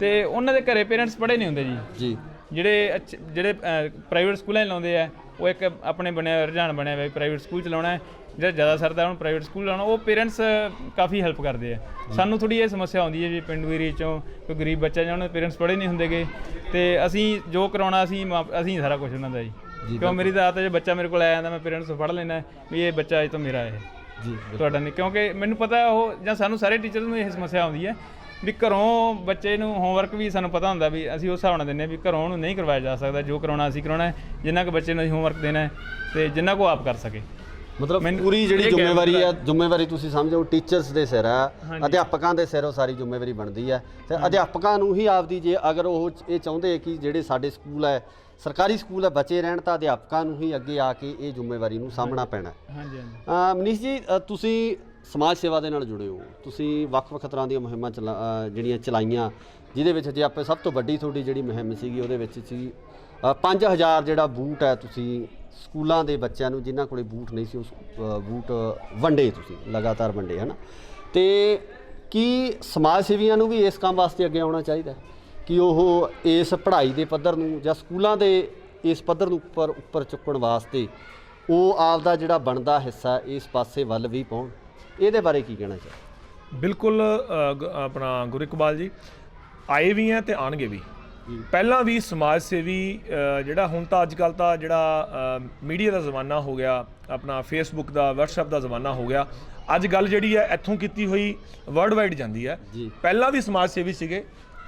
ਤੇ ਉਹਨਾਂ ਦੇ ਘਰੇ ਪੇਰੈਂਟਸ ਪੜ੍ਹੇ ਨਹੀਂ ਹੁੰਦੇ ਜੀ। ਜਿਹੜੇ ਪ੍ਰਾਈਵੇਟ ਸਕੂਲਾਂ 'ਚ ਲਾਉਂਦੇ ਆ ਉਹ ਇੱਕ ਆਪਣੇ ਬਣਿਆ ਰੁਝਾਨ ਬਣਿਆ ਹੋਇਆ ਪ੍ਰਾਈਵੇਟ ਸਕੂਲ ਚਲਾਉਣਾ, ਜਿਹੜਾ ਜ਼ਿਆਦਾ ਸਰਦਾ ਉਹਨੂੰ ਪ੍ਰਾਈਵੇਟ ਸਕੂਲ ਲਾਉਣਾ, ਉਹ ਪੇਰੈਂਟਸ ਕਾਫੀ ਹੈਲਪ ਕਰਦੇ ਆ। ਸਾਨੂੰ ਥੋੜ੍ਹੀ ਇਹ ਸਮੱਸਿਆ ਆਉਂਦੀ ਹੈ ਜੀ ਪਿੰਡੂ ਏਰੀਏ 'ਚੋਂ ਕੋਈ ਗਰੀਬ ਬੱਚਾ ਜਾਂ ਉਹਨਾਂ ਦੇ ਪੇਰੈਂਟਸ ਪੜ੍ਹੇ ਨਹੀਂ ਹੁੰਦੇਗੇ, ਤੇ ਅਸੀਂ ਜੋ ਕਰਾਉਣਾ ਅਸੀਂ ਸਾਰਾ ਕੁਝ ਉਹਨਾਂ ਦਾ ਜੀ। ਕਿਉਂ ਮੇਰੀ ਤਾਂ ਆਦਤ ਹੈ ਜੇ ਬੱਚਾ ਮੇਰੇ ਕੋਲ ਆਇਆ ਜਾਂਦਾ ਮੈਂ ਪੇਰੈਂਟਸ ਤੋਂ ਪੜ੍ਹ ਲੈਣਾ ਵੀ ਇਹ ਬੱਚਾ ਅੱਜ ਤੋਂ ਮੇਰਾ ਹੈ ਜੀ, ਤੁਹਾਡਾ ਨਹੀਂ, ਕਿਉਂਕਿ ਮੈਨੂੰ ਪਤਾ ਉਹ ਜਾਂ ਸਾਨੂੰ ਸਾਰੇ ਟੀਚਰਸ ਨੂੰ ਇਹ ਸਮੱਸਿਆ ਆਉਂਦੀ ਹੈ ਵੀ ਘਰੋਂ ਬੱਚੇ ਨੂੰ ਹੋਮਵਰਕ ਵੀ ਸਾਨੂੰ ਪਤਾ ਹੁੰਦਾ ਵੀ ਅਸੀਂ ਉਸ ਹਿਸਾਬ ਨਾਲ ਦਿੰਦੇ ਹਾਂ ਵੀ ਘਰੋਂ ਉਹਨੂੰ ਨਹੀਂ ਕਰਵਾਇਆ ਜਾ ਸਕਦਾ, ਜੋ ਕਰਾਉਣਾ ਅਸੀਂ ਕਰਾਉਣਾ ਹੈ, ਜਿੰਨਾ ਕੁ ਬੱਚੇ ਨੂੰ ਅਸੀਂ ਹੋਮਵਰਕ ਦੇਣਾ ਹੈ ਤੇ ਜਿੰਨਾ ਕੁ ਆਪ ਕਰ ਸਕੇ। ਮਤਲਬ ਪੂਰੀ ਜਿਹੜੀ ਜ਼ਿੰਮੇਵਾਰੀ ਤੁਸੀਂ ਸਮਝੋ ਟੀਚਰਸ ਦੇ ਸਿਰ ਹੈ, ਅਧਿਆਪਕਾਂ ਦੇ ਸਿਰ ਉਹ ਸਾਰੀ ਜ਼ਿੰਮੇਵਾਰੀ ਬਣਦੀ ਹੈ, ਤੇ ਅਧਿਆਪਕਾਂ ਨੂੰ ਹੀ ਆਪਦੀ ਜੇ ਅਗਰ ਉਹ ਇਹ ਚਾਹੁੰਦੇ ਕਿ ਜਿਹੜੇ ਸਾਡੇ ਸਕੂਲ ਹੈ ਸਰਕਾਰੀ ਸਕੂਲ ਹੈ ਬਚੇ ਰਹਿਣ, ਤਾਂ ਅਧਿਆਪਕਾਂ ਨੂੰ ਹੀ ਅੱਗੇ ਆ ਕੇ ਇਹ ਜ਼ਿੰਮੇਵਾਰੀ ਨੂੰ ਸਾਹਮਣਾ ਪੈਣਾ। ਮਨੀਸ਼ ਜੀ, ਤੁਸੀਂ ਸਮਾਜ ਸੇਵਾ ਦੇ ਨਾਲ ਜੁੜੇ ਹੋ, ਤੁਸੀਂ ਵੱਖ-ਵੱਖ ਤਰ੍ਹਾਂ ਦੀਆਂ ਮੁਹਿੰਮਾਂ ਜਿਹੜੀਆਂ ਚਲਾਈਆਂ, ਜਿਹਦੇ ਵਿੱਚ ਜੇ ਆਪਾਂ ਸਭ ਤੋਂ ਵੱਡੀ ਤੁਹਾਡੀ ਜਿਹੜੀ ਮੁਹਿੰਮ ਸੀਗੀ ਉਹਦੇ ਵਿੱਚ ਸੀ 5000 ਜਿਹੜਾ ਬੂਟ ਹੈ ਤੁਸੀਂ ਸਕੂਲਾਂ ਦੇ ਬੱਚਿਆਂ ਨੂੰ ਜਿਨ੍ਹਾਂ ਕੋਲੇ ਬੂਟ ਨਹੀਂ ਸੀ ਉਸ ਬੂਟ ਵੰਡੇ, ਤੁਸੀਂ ਲਗਾਤਾਰ ਵੰਡੇ, ਹੈ ਨਾ? ਤੇ ਕੀ ਸਮਾਜ ਸੇਵੀਆਂ ਨੂੰ ਵੀ ਇਸ ਕੰਮ ਵਾਸਤੇ ਅੱਗੇ ਆਉਣਾ ਚਾਹੀਦਾ ਕਿ ਉਹ ਇਸ ਪੜ੍ਹਾਈ ਦੇ ਪੱਧਰ ਨੂੰ ਜਾਂ ਸਕੂਲਾਂ ਦੇ ਇਸ ਪੱਧਰ ਨੂੰ ਉੱਪਰ ਚੁੱਕਣ ਵਾਸਤੇ ਉਹ ਆਪਦਾ ਜਿਹੜਾ ਬਣਦਾ ਹਿੱਸਾ ਇਸ ਪਾਸੇ ਵੱਲ ਵੀ ਪਾਉਣ? ਇਹਦੇ ਬਾਰੇ ਕੀ ਕਹਿਣਾ ਚਾਹੀਦਾ? ਬਿਲਕੁਲ ਆਪਣਾ ਗੁਰੂ ਇਕਬਾਲ ਜੀ ਆਏ ਵੀ ਹੈ ਤੇ ਆਉਣਗੇ ਵੀ। ਪਹਿਲਾਂ ਵੀ ਸਮਾਜ ਸੇਵੀ ਜਿਹੜਾ ਹੁਣ ਤਾਂ ਅੱਜ ਕੱਲ੍ਹ ਤਾਂ ਜਿਹੜਾ ਮੀਡੀਆ ਦਾ ਜ਼ਮਾਨਾ ਹੋ ਗਿਆ, ਆਪਣਾ ਫੇਸਬੁੱਕ ਦਾ WhatsApp ਦਾ ਜ਼ਮਾਨਾ ਹੋ ਗਿਆ, ਅੱਜ ਗੱਲ ਜਿਹੜੀ ਹੈ ਇੱਥੋਂ ਕੀਤੀ ਹੋਈ ਵਰਲਡ ਵਾਈਡ ਜਾਂਦੀ ਹੈ। ਪਹਿਲਾਂ ਵੀ ਸਮਾਜ ਸੇਵੀ ਸੀਗੇ,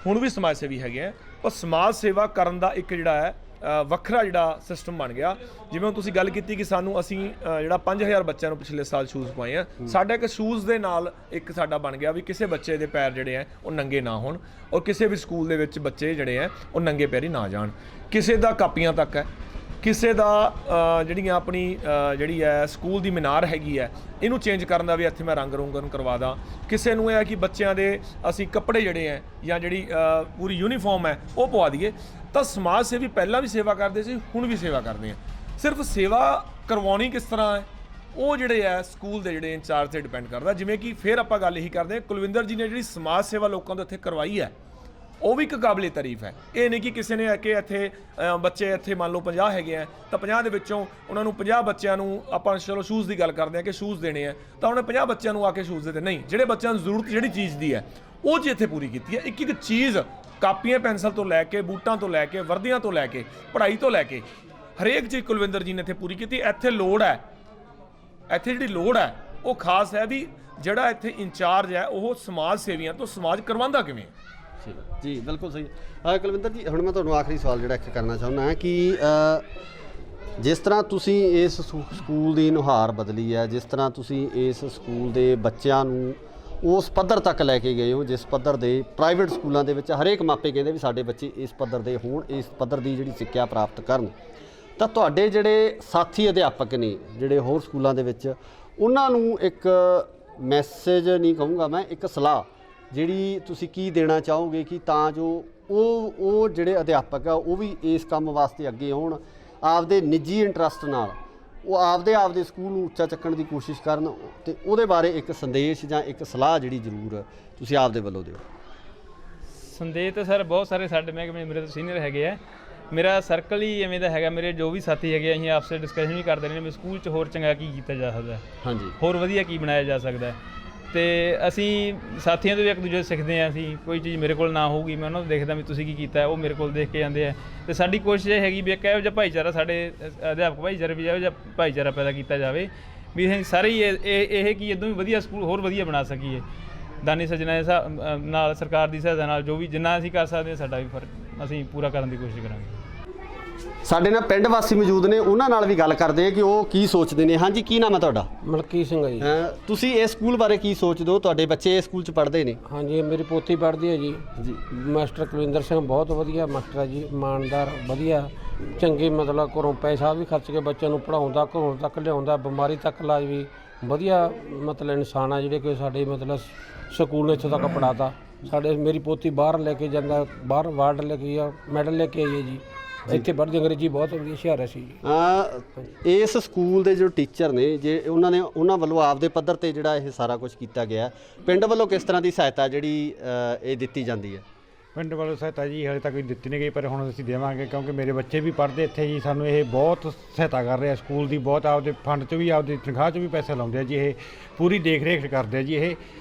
ਹੁਣ ਵੀ ਸਮਾਜ ਸੇਵੀ ਹੈਗੇ ਆ, ਪਰ ਸਮਾਜ ਸੇਵਾ ਕਰਨ ਦਾ ਇੱਕ ਜਿਹੜਾ ਹੈ ਵੱਖਰਾ ਜਿਹੜਾ ਸਿਸਟਮ ਬਣ ਗਿਆ। ਜਿਵੇਂ ਤੁਸੀਂ ਗੱਲ ਕੀਤੀ ਕਿ ਅਸੀਂ ਜਿਹੜਾ 5000 ਬੱਚਿਆਂ ਨੂੰ ਪਿਛਲੇ ਸਾਲ ਸ਼ੂਜ਼ ਪਵਾਏ ਆ, ਸਾਡਾ ਇੱਕ ਸ਼ੂਜ਼ ਦੇ ਨਾਲ ਇੱਕ ਸਾਡਾ ਬਣ ਗਿਆ ਵੀ ਕਿਸੇ ਬੱਚੇ ਦੇ ਪੈਰ ਜਿਹੜੇ ਆ ਉਹ ਨੰਗੇ ਨਾ ਹੋਣ, ਔਰ ਕਿਸੇ ਵੀ ਸਕੂਲ ਦੇ ਵਿੱਚ ਬੱਚੇ ਜਿਹੜੇ ਆ ਉਹ ਨੰਗੇ ਪੈਰੀ ਨਾ ਜਾਣ। ਕਿਸੇ ਦਾ ਕਾਪੀਆਂ ਤੱਕ ਹੈ, ਕਿਸੇ ਦਾ ਜਿਹੜੀਆਂ ਆਪਣੀ ਜਿਹੜੀ ਹੈ ਸਕੂਲ ਦੀ ਮੀਨਾਰ ਹੈਗੀ ਹੈ ਇਹਨੂੰ ਚੇਂਜ ਕਰਨ ਦਾ ਵੀ ਇੱਥੇ ਮੈਂ ਰੰਗ ਰੋਗਨ ਕਰਵਾ ਦਾਂ। ਕਿਸੇ ਨੂੰ ਇਹ ਹੈ ਕਿ ਬੱਚਿਆਂ ਦੇ ਅਸੀਂ ਕੱਪੜੇ ਜਿਹੜੇ ਹੈ ਜਾਂ ਜਿਹੜੀ ਪੂਰੀ ਯੂਨੀਫਾਰਮ ਹੈ ਉਹ ਪਵਾ ਦਈਏ। ਤਾਂ ਸਮਾਜ ਸੇਵੀ ਪਹਿਲਾਂ ਵੀ ਸੇਵਾ ਕਰਦੇ ਸੀ, ਹੁਣ ਵੀ ਸੇਵਾ ਕਰਦੇ ਆ। ਸਿਰਫ ਸੇਵਾ ਕਰਵਾਉਣੀ ਕਿਸ ਤਰ੍ਹਾਂ ਹੈ ਉਹ ਜਿਹੜੇ ਹੈ ਸਕੂਲ ਦੇ ਜਿਹੜੇ ਇੰਚਾਰਜ ਤੇ ਡਿਪੈਂਡ ਕਰਦਾ। ਜਿਵੇਂ ਕਿ ਫਿਰ ਆਪਾਂ ਗੱਲ ਇਹੀ ਕਰਦੇ ਹਾਂ, ਕੁਲਵਿੰਦਰ ਜੀ ਨੇ ਜਿਹੜੀ ਸਮਾਜ ਸੇਵਾ ਲੋਕਾਂ ਦੇ ਇੱਥੇ ਕਰਵਾਈ ਹੈ ਉਹ ਵੀ ਇੱਕ ਕਾਬਲੇ ਤਾਰੀਫ ਹੈ। ਇਹ ਨਹੀਂ ਕਿ ਕਿਸੇ ਨੇ ਆ ਕੇ ਇੱਥੇ ਬੱਚੇ ਇੱਥੇ ਮੰਨ ਲਓ 50 ਹੈਗੇ ਆ ਤਾਂ 50 ਦੇ ਵਿੱਚੋਂ ਉਹਨਾਂ ਨੂੰ 50 ਬੱਚਿਆਂ ਨੂੰ ਆਪਾਂ ਚਲੋ ਸ਼ੂਜ਼ ਦੀ ਗੱਲ ਕਰਦੇ ਹਾਂ ਕਿ ਸ਼ੂਜ਼ ਦੇਣੇ ਆ ਤਾਂ ਉਹਨੇ 50 ਬੱਚਿਆਂ ਨੂੰ ਆ ਕੇ ਸ਼ੂਜ਼ ਦੇ ਨਹੀਂ, ਜਿਹੜੇ ਬੱਚਿਆਂ ਨੂੰ ਜ਼ਰੂਰਤ ਜਿਹੜੀ ਚੀਜ਼ ਦੀ ਹੈ ਉਹ ਜੀ ਇੱਥੇ ਪੂਰੀ ਕੀਤੀ ਹੈ। ਇੱਕ ਇੱਕ ਚੀਜ਼ ਕਾਪੀਆਂ ਪੈਨਸਲ ਤੋਂ ਲੈ ਕੇ ਬੂਟਾਂ ਤੋਂ ਲੈ ਕੇ ਵਰਦੀਆਂ ਤੋਂ ਲੈ ਕੇ ਪੜ੍ਹਾਈ ਤੋਂ ਲੈ ਕੇ ਹਰੇਕ ਚੀਜ਼ ਕੁਲਵਿੰਦਰ ਜੀ ਨੇ ਇੱਥੇ ਪੂਰੀ ਕੀਤੀ। ਇੱਥੇ ਲੋੜ ਹੈ, ਇੱਥੇ ਜਿਹੜੀ ਲੋੜ ਹੈ ਉਹ ਖਾਸ ਹੈ ਵੀ ਜਿਹੜਾ ਇੱਥੇ ਇੰਚਾਰਜ ਹੈ ਉਹ ਸਮਾਜ ਸੇਵੀਆਂ ਤੋਂ ਸਮਾਜ ਕਰਵਾਉਂਦਾ ਕਿਵੇਂ। ਜੀ ਬਿਲਕੁਲ ਸਹੀ। ਕੁਲਵਿੰਦਰ ਜੀ, ਹੁਣ ਮੈਂ ਤੁਹਾਨੂੰ ਆਖਰੀ ਸਵਾਲ ਜਿਹੜਾ ਇੱਕ ਕਰਨਾ ਚਾਹੁੰਦਾ ਕਿ ਜਿਸ ਤਰ੍ਹਾਂ ਤੁਸੀਂ ਇਸ ਸਕੂਲ ਦੀ ਨੁਹਾਰ ਬਦਲੀ ਹੈ, ਜਿਸ ਤਰ੍ਹਾਂ ਤੁਸੀਂ ਇਸ ਸਕੂਲ ਦੇ ਬੱਚਿਆਂ ਨੂੰ ਉਸ ਪੱਧਰ ਤੱਕ ਲੈ ਕੇ ਗਏ ਹੋ ਜਿਸ ਪੱਧਰ ਦੇ ਪ੍ਰਾਈਵੇਟ ਸਕੂਲਾਂ ਦੇ ਵਿੱਚ ਹਰੇਕ ਮਾਪੇ ਕਹਿੰਦੇ ਵੀ ਸਾਡੇ ਬੱਚੇ ਇਸ ਪੱਧਰ ਦੇ ਹੋਣ, ਇਸ ਪੱਧਰ ਦੀ ਜਿਹੜੀ ਸਿੱਖਿਆ ਪ੍ਰਾਪਤ ਕਰਨ, ਤਾਂ ਤੁਹਾਡੇ ਜਿਹੜੇ ਸਾਥੀ ਅਧਿਆਪਕ ਨੇ ਜਿਹੜੇ ਹੋਰ ਸਕੂਲਾਂ ਦੇ ਵਿੱਚ ਉਹਨਾਂ ਨੂੰ ਇੱਕ ਮੈਸੇਜ ਨਹੀਂ ਕਹੂੰਗਾ ਮੈਂ, ਇੱਕ ਸਲਾਹ ਜਿਹੜੀ ਤੁਸੀਂ ਕੀ ਦੇਣਾ ਚਾਹੋਗੇ ਕਿ ਤਾਂ ਜੋ ਉਹ ਜਿਹੜੇ ਅਧਿਆਪਕ ਆ ਉਹ ਵੀ ਇਸ ਕੰਮ ਵਾਸਤੇ ਅੱਗੇ ਆਉਣ, ਆਪਦੇ ਨਿੱਜੀ ਇੰਟਰਸਟ ਨਾਲ ਉਹ ਆਪਦੇ ਸਕੂਲ ਨੂੰ ਉੱਚਾ ਚੱਕਣ ਦੀ ਕੋਸ਼ਿਸ਼ ਕਰਨ ਤੇ ਉਹਦੇ ਬਾਰੇ ਇੱਕ ਸੰਦੇਸ਼ ਜਾਂ ਇੱਕ ਸਲਾਹ ਜਿਹੜੀ ਜ਼ਰੂਰ ਤੁਸੀਂ ਆਪਦੇ ਵੱਲੋਂ ਦਿਓ। ਸੰਦੇਸ਼ ਤਾਂ ਸਰ ਬਹੁਤ ਸਾਰੇ ਸਾਡੇ ਮਹਿਕਮੇ ਮੇਰੇ ਤੋਂ ਸੀਨੀਅਰ ਹੈਗੇ ਆ। ਮੇਰਾ ਸਰਕਲ ਹੀ ਐਵੇਂ ਦਾ ਹੈਗਾ, ਮੇਰੇ ਜੋ ਵੀ ਸਾਥੀ ਹੈਗੇ ਅਸੀਂ ਆਪਸ ਵਿੱਚ ਡਿਸਕਸ਼ਨ ਵੀ ਕਰਦੇ ਰਹਿੰਦੇ ਵੀ ਸਕੂਲ 'ਚ ਹੋਰ ਚੰਗਾ ਕੀ ਕੀਤਾ ਜਾ ਸਕਦਾ, ਹਾਂਜੀ, ਹੋਰ ਵਧੀਆ ਕੀ ਬਣਾਇਆ ਜਾ ਸਕਦਾ। ਤੇ ਅਸੀਂ ਸਾਥੀਆਂ ਤੋਂ ਵੀ ਇੱਕ ਦੂਜੇ ਤੋਂ ਸਿੱਖਦੇ ਹਾਂ। ਅਸੀਂ ਕੋਈ ਚੀਜ਼ ਮੇਰੇ ਕੋਲ ਨਾ ਹੋਊਗੀ ਮੈਂ ਉਹਨਾਂ ਨੂੰ ਦੇਖਦਾ ਵੀ ਤੁਸੀਂ ਕੀ ਕੀਤਾ, ਉਹ ਮੇਰੇ ਕੋਲ ਦੇਖ ਕੇ ਜਾਂਦੇ ਆ। ਤੇ ਸਾਡੀ ਕੋਸ਼ਿਸ਼ ਇਹ ਹੈਗੀ ਵੀ ਇੱਕ ਇਹੋ ਜਿਹਾ ਭਾਈਚਾਰਾ ਸਾਡੇ ਅਧਿਆਪਕ ਭਾਈਚਾਰੇ ਵੀ ਇਹੋ ਜਿਹਾ ਭਾਈਚਾਰਾ ਪੈਦਾ ਕੀਤਾ ਜਾਵੇ ਵੀ ਅਸੀਂ ਸਾਰੇ ਹੀ ਇਹ ਕੀ ਇੱਦੋਂ ਵੀ ਵਧੀਆ ਸਕੂਲ ਹੋਰ ਵਧੀਆ ਬਣਾ ਸਕੀਏ। ਦਾਨੀ ਸੱਜਣਾ ਦੇ ਹਿਸਾਬ ਨਾਲ, ਸਰਕਾਰ ਦੀ ਸਹਾਇਤਾ ਨਾਲ ਜੋ ਵੀ ਜਿੰਨਾ ਅਸੀਂ ਕਰ ਸਕਦੇ ਹਾਂ ਸਾਡਾ ਵੀ ਫਰਜ਼ ਅਸੀਂ ਪੂਰਾ ਕਰਨ ਦੀ ਕੋਸ਼ਿਸ਼ ਕਰਾਂਗੇ। ਸਾਡੇ ਨਾਲ ਪਿੰਡ ਵਾਸੀ ਮੌਜੂਦ ਨੇ, ਉਹਨਾਂ ਨਾਲ ਵੀ ਗੱਲ ਕਰਦੇ ਆ ਕਿ ਉਹ ਕੀ ਸੋਚਦੇ ਨੇ। ਹਾਂਜੀ, ਕੀ ਨਾਮ ਹੈ ਤੁਹਾਡਾ? ਮਲਕੀਤ ਸਿੰਘ ਹੈ ਜੀ। ਤੁਸੀਂ ਇਸ ਸਕੂਲ ਬਾਰੇ ਕੀ ਸੋਚਦੇ ਹੋ? ਤੁਹਾਡੇ ਬੱਚੇ ਇਸ ਸਕੂਲ 'ਚ ਪੜ੍ਹਦੇ ਨੇ? ਹਾਂਜੀ, ਮੇਰੀ ਪੋਤੀ ਪੜ੍ਹਦੀ ਹੈ ਜੀ। ਮਾਸਟਰ ਕੁਲਵਿੰਦਰ ਸਿੰਘ ਬਹੁਤ ਵਧੀਆ ਮਾਸਟਰ ਹੈ ਜੀ, ਇਮਾਨਦਾਰ, ਵਧੀਆ, ਚੰਗੇ, ਮਤਲਬ ਘਰੋਂ ਪੈਸਾ ਵੀ ਖਰਚ ਕੇ ਬੱਚਿਆਂ ਨੂੰ ਪੜ੍ਹਾਉਂਦਾ, ਘਰੋਂ ਤੱਕ ਲਿਆਉਂਦਾ, ਬਿਮਾਰੀ ਤੱਕ ਇਲਾਜ ਵੀ ਵਧੀਆ, ਮਤਲਬ ਇਨਸਾਨ ਆ ਜਿਹੜੇ ਕਿ ਸਾਡੇ ਮਤਲਬ ਸਕੂਲ ਨੇ ਇੱਥੋਂ ਤੱਕ ਪੜ੍ਹਾਤਾ। ਸਾਡੇ ਮੇਰੀ ਪੋਤੀ ਬਾਹਰ ਲੈ ਕੇ ਜਾਂਦਾ, ਬਾਹਰ ਅਵਾਰਡ ਲੈ ਕੇ ਆ, ਮੈਡਲ ਲੈ ਕੇ ਆਈ ਹੈ ਜੀ। ਇੱਥੇ ਪੜ੍ਹਦੀ ਅੰਗਰੇਜ਼ੀ ਬਹੁਤ ਵਧੀਆ ਹੁਸ਼ਿਆਰ ਸੀ ਜੀ। ਇਸ ਸਕੂਲ ਦੇ ਜੋ ਟੀਚਰ ਨੇ, ਜੇ ਉਹਨਾਂ ਵੱਲੋਂ ਆਪਦੇ ਪੱਧਰ ਤੇ ਜਿਹੜਾ ਇਹ ਸਾਰਾ ਕੁਝ ਕੀਤਾ ਗਿਆ, ਪਿੰਡ ਵੱਲੋਂ ਕਿਸ ਤਰ੍ਹਾਂ ਦੀ ਸਹਾਇਤਾ ਜਿਹੜੀ ਇਹ ਦਿੱਤੀ ਜਾਂਦੀ ਹੈ? ਪਿੰਡ ਵੱਲੋਂ ਸਹਾਇਤਾ ਜੀ ਹਾਲੇ ਤੱਕ ਕੋਈ ਦਿੱਤੀ ਨਹੀਂ ਗਈ, ਪਰ ਹੁਣ ਅਸੀਂ ਦੇਵਾਂਗੇ ਕਿਉਂਕਿ ਮੇਰੇ ਬੱਚੇ ਵੀ ਪੜ੍ਹਦੇ ਇੱਥੇ ਜੀ। ਸਾਨੂੰ ਇਹ ਬਹੁਤ ਸਹਾਇਤਾ ਕਰ ਰਿਹਾ ਸਕੂਲ ਦੀ, ਬਹੁਤ ਆਪਦੇ ਫੰਡ 'ਚ ਵੀ ਆਪਦੀ ਤਨਖਾਹ 'ਚ ਵੀ ਪੈਸੇ ਲਾਉਂਦੇ ਆ ਜੀ। ਇਹ ਪੂਰੀ ਦੇਖ ਰੇਖ ਕਰਦੇ ਆ ਜੀ ਇਹ।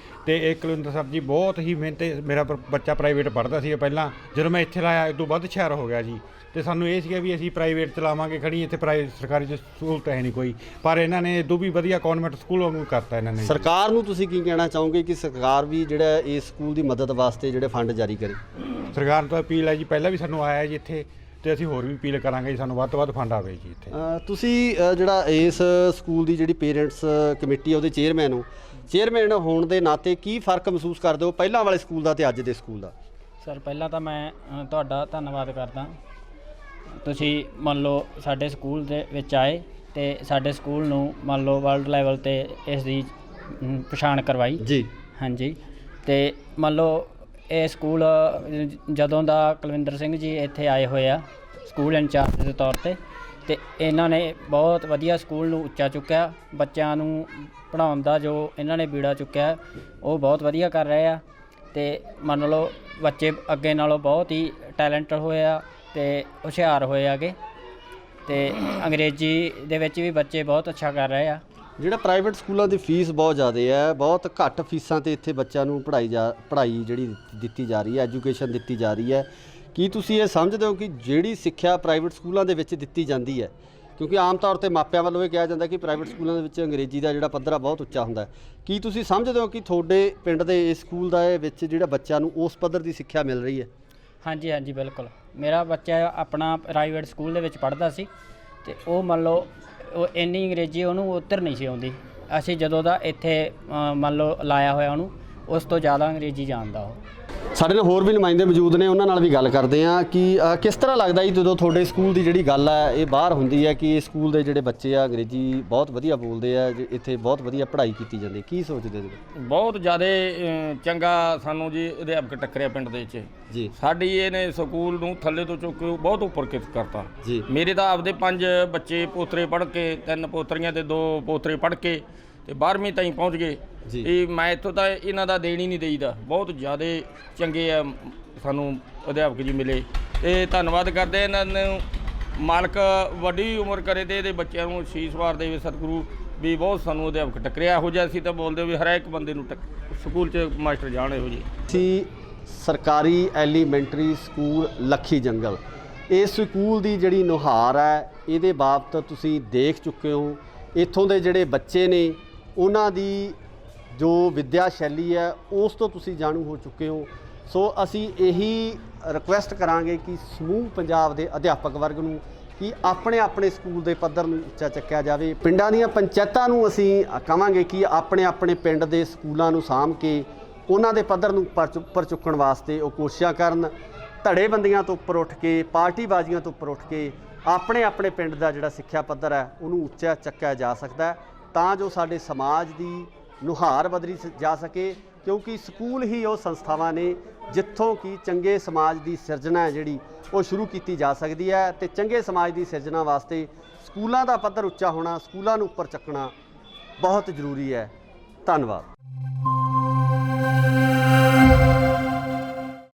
ਤੇ ਇਹ ਕੁਲਵਿੰਦਰ ਸਾਹਿਬ ਜੀ ਬਹੁਤ ਹੀ ਮਿਹਨਤ। ਮੇਰਾ ਬੱਚਾ ਪ੍ਰਾਈਵੇਟ ਪੜ੍ਹਦਾ ਸੀ ਪਹਿਲਾਂ, ਜਦੋਂ ਮੈਂ ਇੱਥੇ ਲਾਇਆ ਇਹ ਤੋਂ ਵੱਧ ਹੁਸ਼ਿਆਰ ਹੋ ਗਿਆ ਜੀ। ਤੇ ਸਾਨੂੰ ਇਹ ਸੀਗਾ ਵੀ ਅਸੀਂ ਪ੍ਰਾਈਵੇਟ ਚਲਾਵਾਂਗੇ, ਖੜੀ ਇੱਥੇ ਸਰਕਾਰੀ 'ਚ ਸਹੂਲਤ ਹੈ ਨਹੀਂ ਕੋਈ, ਪਰ ਇਹਨਾਂ ਨੇ ਇਦੋਂ ਵੀ ਵਧੀਆ ਕਨਵੈਂਟ ਸਕੂਲ ਵਾਂਗੂ ਕਰਤਾ ਇਹਨਾਂ ਨੇ। ਸਰਕਾਰ ਨੂੰ ਤੁਸੀਂ ਕੀ ਕਹਿਣਾ ਚਾਹੋਗੇ ਕਿ ਸਰਕਾਰ ਵੀ ਜਿਹੜਾ ਇਸ ਸਕੂਲ ਦੀ ਮਦਦ ਵਾਸਤੇ ਜਿਹੜੇ ਫੰਡ ਜਾਰੀ ਕਰੇ? ਸਰਕਾਰ ਤੋਂ ਅਪੀਲ ਹੈ ਜੀ, ਪਹਿਲਾਂ ਵੀ ਸਾਨੂੰ ਆਇਆ ਜੀ ਇੱਥੇ, ਤੇ ਅਸੀਂ ਹੋਰ ਵੀ ਅਪੀਲ ਕਰਾਂਗੇ ਜੀ ਸਾਨੂੰ ਵੱਧ ਤੋਂ ਵੱਧ ਫੰਡ ਆਵੇ ਜੀ ਇੱਥੇ। ਤੁਸੀਂ ਜਿਹੜਾ ਇਸ ਸਕੂਲ ਦੀ ਜਿਹੜੀ ਪੇਰੈਂਟਸ ਕਮੇਟੀ ਆ ਉਹਦੇ ਚੇਅਰਮੈਨ ਹੋਣ ਦੇ ਨਾਤੇ ਕੀ ਫ਼ਰਕ ਮਹਿਸੂਸ ਕਰਦੇ ਹੋ ਪਹਿਲਾਂ ਵਾਲੇ ਸਕੂਲ ਦਾ ਤੇ ਅੱਜ ਦੇ ਸਕੂਲ ਦਾ? ਸਰ, ਪਹਿਲਾਂ ਤਾਂ ਮੈਂ ਤੁਹਾਡਾ ਧੰਨਵਾਦ ਕਰਦਾ। ਤੁਸੀਂ ਮੰਨ ਲਓ ਸਾਡੇ ਸਕੂਲ ਦੇ ਵਿੱਚ ਆਏ ਤੇ ਸਾਡੇ ਸਕੂਲ ਨੂੰ ਮੰਨ ਲਓ ਵਰਲਡ ਲੈਵਲ ਤੇ ਇਸ ਦੀ ਪਛਾਣ ਕਰਵਾਈ ਜੀ। ਹਾਂਜੀ, ਤੇ ਮੰਨ ਲਓ ਇਹ ਸਕੂਲ ਜਦੋਂ ਦਾ ਕੁਲਵਿੰਦਰ ਸਿੰਘ ਜੀ ਇੱਥੇ ਆਏ ਹੋਏ ਆ ਸਕੂਲ ਇੰਚਾਰਜ ਦੇ ਤੌਰ ਤੇ ਇਹਨਾਂ ਨੇ ਬਹੁਤ ਵਧੀਆ ਸਕੂਲ ਨੂੰ ਉੱਚਾ ਚੁੱਕਿਆ। ਬੱਚਿਆਂ ਨੂੰ ਪੜ੍ਹਾਉਣ ਦਾ ਜੋ ਇਹਨਾਂ ਨੇ ਬੀੜਾ ਚੁੱਕਿਆ ਉਹ ਬਹੁਤ ਵਧੀਆ ਕਰ ਰਹੇ ਆ। ਤੇ ਮੰਨ ਲਓ ਬੱਚੇ ਅੱਗੇ ਨਾਲੋਂ ਬਹੁਤ ਹੀ ਟੈਲੈਂਟਡ ਹੋਏ ਆ ਤੇ ਹੁਸ਼ਿਆਰ ਹੋਏ ਆਗੇ, ਤੇ ਅੰਗਰੇਜ਼ੀ ਦੇ ਵਿੱਚ ਵੀ ਬੱਚੇ ਬਹੁਤ ਅੱਛਾ ਕਰ ਰਹੇ ਆ। ਜਿਹੜਾ ਪ੍ਰਾਈਵੇਟ ਸਕੂਲਾਂ ਦੀ ਫੀਸ ਬਹੁਤ ਜ਼ਿਆਦਾ ਹੈ, ਬਹੁਤ ਘੱਟ ਫੀਸਾਂ ਤੇ ਇੱਥੇ ਬੱਚਿਆਂ ਨੂੰ ਪੜ੍ਹਾਈ ਜਿਹੜੀ ਦਿੱਤੀ ਜਾ ਰਹੀ ਹੈ, ਐਜੂਕੇਸ਼ਨ ਦਿੱਤੀ ਜਾ ਰਹੀ ਹੈ, ਕੀ ਤੁਸੀਂ ਇਹ ਸਮਝਦੇ ਹੋ ਕਿ ਜਿਹੜੀ ਸਿੱਖਿਆ ਪ੍ਰਾਈਵੇਟ ਸਕੂਲਾਂ ਦੇ ਵਿੱਚ ਦਿੱਤੀ ਜਾਂਦੀ ਹੈ, ਕਿਉਂਕਿ ਆਮ ਤੌਰ ਤੇ ਮਾਪਿਆਂ ਵੱਲੋਂ ਇਹ ਕਿਹਾ ਜਾਂਦਾ ਕਿ ਪ੍ਰਾਈਵੇਟ ਸਕੂਲਾਂ ਦੇ ਵਿੱਚ ਅੰਗਰੇਜ਼ੀ ਦਾ ਜਿਹੜਾ ਪੱਧਰ ਆ ਬਹੁਤ ਉੱਚਾ ਹੁੰਦਾ ਹੈ, ਕੀ ਤੁਸੀਂ ਸਮਝਦੇ ਹੋ ਕਿ ਤੁਹਾਡੇ ਪਿੰਡ ਦੇ ਇਸ ਸਕੂਲ ਦੇ ਵਿੱਚ ਜਿਹੜਾ ਬੱਚਿਆਂ ਨੂੰ ਉਸ ਪੱਧਰ ਦੀ ਸਿੱਖਿਆ ਮਿਲ ਰਹੀ ਹੈ? ਹਾਂਜੀ ਹਾਂਜੀ, ਬਿਲਕੁਲ। ਮੇਰਾ ਬੱਚਾ ਆਪਣਾ ਪ੍ਰਾਈਵੇਟ ਸਕੂਲ ਦੇ ਵਿੱਚ ਪੜ੍ਹਦਾ ਸੀ ਤੇ ਉਹ ਮੰਨ ਲਓ ਉਹ ਇੰਨੀ ਅੰਗਰੇਜ਼ੀ ਉਹਨੂੰ ਉੱਧਰ ਨਹੀਂ ਸੀ ਆਉਂਦੀ। ਅਸੀਂ ਜਦੋਂ ਦਾ ਇੱਥੇ ਮੰਨ ਲਓ ਲਾਇਆ ਹੋਇਆ ਉਹਨੂੰ, ਉਸ ਤੋਂ ਜ਼ਿਆਦਾ ਅੰਗਰੇਜ਼ੀ ਜਾਣਦਾ ਉਹ। ਸਾਡੇ ਨਾਲ ਹੋਰ ਵੀ ਨੁਮਾਇੰਦੇ ਮੌਜੂਦ ਨੇ, ਉਹਨਾਂ ਨਾਲ ਵੀ ਗੱਲ ਕਰਦੇ ਹਾਂ ਕਿ ਕਿਸ ਤਰ੍ਹਾਂ ਲੱਗਦਾ ਜੀ ਜਦੋਂ ਤੁਹਾਡੇ ਸਕੂਲ ਦੀ ਜਿਹੜੀ ਗੱਲ ਹੈ ਇਹ ਬਾਹਰ ਹੁੰਦੀ ਹੈ ਕਿ ਇਹ ਸਕੂਲ ਦੇ ਜਿਹੜੇ ਬੱਚੇ ਆ ਅੰਗਰੇਜ਼ੀ ਬਹੁਤ ਵਧੀਆ ਬੋਲਦੇ ਆ, ਇੱਥੇ ਬਹੁਤ ਵਧੀਆ ਪੜ੍ਹਾਈ ਕੀਤੀ ਜਾਂਦੀ, ਕੀ ਸੋਚਦੇ ਹੋ? ਬਹੁਤ ਜ਼ਿਆਦਾ ਚੰਗਾ ਸਾਨੂੰ ਜੀ ਅਧਿਆਪਕ ਟੱਕਰਿਆ ਪਿੰਡ ਦੇ ਵਿੱਚ ਜੀ। ਸਾਡੀ ਇਹਨੇ ਸਕੂਲ ਨੂੰ ਥੱਲੇ ਤੋਂ ਚੁੱਕ ਕੇ ਬਹੁਤ ਉੱਪਰ ਕਰਤਾ ਜੀ। ਮੇਰੇ ਤਾਂ ਆਪਦੇ 5 ਬੱਚੇ ਪੋਤਰੇ ਪੜ੍ਹ ਕੇ, 3 ਪੋਤਰੀਆਂ ਤੇ 2 ਪੋਤਰੇ ਪੜ੍ਹ ਕੇ ਤੇ 12ਵੀਂ ਤਾਈਂ ਪਹੁੰਚ ਗਏ। ਇਹ ਮੈਂ ਇੱਥੋਂ ਤਾਂ ਇਹਨਾਂ ਦਾ ਦੇਣ ਹੀ ਨਹੀਂ ਦੇਈਦਾ, ਬਹੁਤ ਜ਼ਿਆਦਾ ਚੰਗੇ ਆ ਸਾਨੂੰ ਅਧਿਆਪਕ ਜੀ ਮਿਲੇ ਤੇ ਧੰਨਵਾਦ ਕਰਦੇ ਇਹਨਾਂ ਨੂੰ। ਮਾਲਕ ਵੱਡੀ ਉਮਰ ਕਰੇ ਤੇ ਇਹਦੇ ਬੱਚਿਆਂ ਨੂੰ ਅਸੀਸ ਵਾਰ ਦੇਵੇ ਸਤਿਗੁਰੂ, ਵੀ ਬਹੁਤ ਸਾਨੂੰ ਅਧਿਆਪਕ ਟੱਕਰਿਆ। ਇਹੋ ਜਿਹਾ ਅਸੀਂ ਤਾਂ ਬੋਲਦੇ ਵੀ ਹਰ ਇੱਕ ਬੰਦੇ ਨੂੰ ਸਕੂਲ 'ਚ ਮਾਸਟਰ ਜਾਣ ਇਹੋ ਜਿਹੇ। ਅਸੀਂ ਸਰਕਾਰੀ ਐਲੀਮੈਂਟਰੀ ਸਕੂਲ ਲੱਖੀ ਜੰਗਲ, ਇਸ ਸਕੂਲ ਦੀ ਜਿਹੜੀ ਨੁਹਾਰ ਹੈ ਇਹਦੇ ਬਾਬਤ ਤੁਸੀਂ ਦੇਖ ਚੁੱਕੇ ਹੋ। ਇੱਥੋਂ ਦੇ ਜਿਹੜੇ ਬੱਚੇ ਨੇ ਉਹਨਾਂ ਦੀ ਜੋ ਵਿੱਦਿਆ ਸ਼ੈਲੀ ਹੈ ਉਸ ਤੋਂ ਤੁਸੀਂ ਜਾਣੂ ਹੋ ਚੁੱਕੇ ਹੋ। ਸੋ ਅਸੀਂ ਇਹੀ ਰਿਕੁਐਸਟ ਕਰਾਂਗੇ ਕਿ ਸਮੂਹ ਪੰਜਾਬ ਦੇ ਅਧਿਆਪਕ ਵਰਗ ਨੂੰ ਕਿ ਆਪਣੇ ਆਪਣੇ ਸਕੂਲ ਦੇ ਪੱਧਰ ਨੂੰ ਉੱਚਾ ਚੱਕਿਆ ਜਾਵੇ। ਪਿੰਡਾਂ ਦੀਆਂ ਪੰਚਾਇਤਾਂ ਨੂੰ ਅਸੀਂ ਕਹਾਂਗੇ ਕਿ ਆਪਣੇ ਆਪਣੇ ਪਿੰਡ ਦੇ ਸਕੂਲਾਂ ਨੂੰ ਸਾਂਭ ਕੇ ਉਹਨਾਂ ਦੇ ਪੱਧਰ ਨੂੰ ਉੱਪਰ ਚੁੱਕਣ ਵਾਸਤੇ ਉਹ ਕੋਸ਼ਿਸ਼ਾਂ ਕਰਨ। ਧੜੇਬੰਦੀਆਂ ਤੋਂ ਉੱਪਰ ਉੱਠ ਕੇ, ਪਾਰਟੀਬਾਜ਼ੀਆਂ ਤੋਂ ਉੱਪਰ ਉੱਠ ਕੇ ਆਪਣੇ ਆਪਣੇ ਪਿੰਡ ਦਾ ਜਿਹੜਾ ਸਿੱਖਿਆ ਪੱਧਰ ਹੈ ਉਹਨੂੰ ਉੱਚਾ ਚੱਕਿਆ ਜਾ ਸਕਦਾ ਹੈ, ਤਾਂ ਜੋ ਸਾਡੇ ਸਮਾਜ ਦੀ ਨੁਹਾਰ ਬਦਲੀ ਜਾ ਸਕੇ ਕਿਉਂਕਿ ਸਕੂਲ ਹੀ ਉਹ ਸੰਸਥਾਵਾਂ ਨੇ ਜਿੱਥੋਂ ਕਿ ਚੰਗੇ ਸਮਾਜ ਦੀ ਸਿਰਜਣਾ ਹੈ ਜਿਹੜੀ ਉਹ ਸ਼ੁਰੂ ਕੀਤੀ ਜਾ ਸਕਦੀ ਹੈ ਤੇ ਚੰਗੇ ਸਮਾਜ ਦੀ ਸਿਰਜਣਾ ਵਾਸਤੇ ਸਕੂਲਾਂ ਦਾ ਪੱਧਰ ਉੱਚਾ ਹੋਣਾ, ਸਕੂਲਾਂ ਨੂੰ ਉੱਪਰ ਚੱਕਣਾ ਬਹੁਤ ਜ਼ਰੂਰੀ ਹੈ। ਧੰਨਵਾਦ।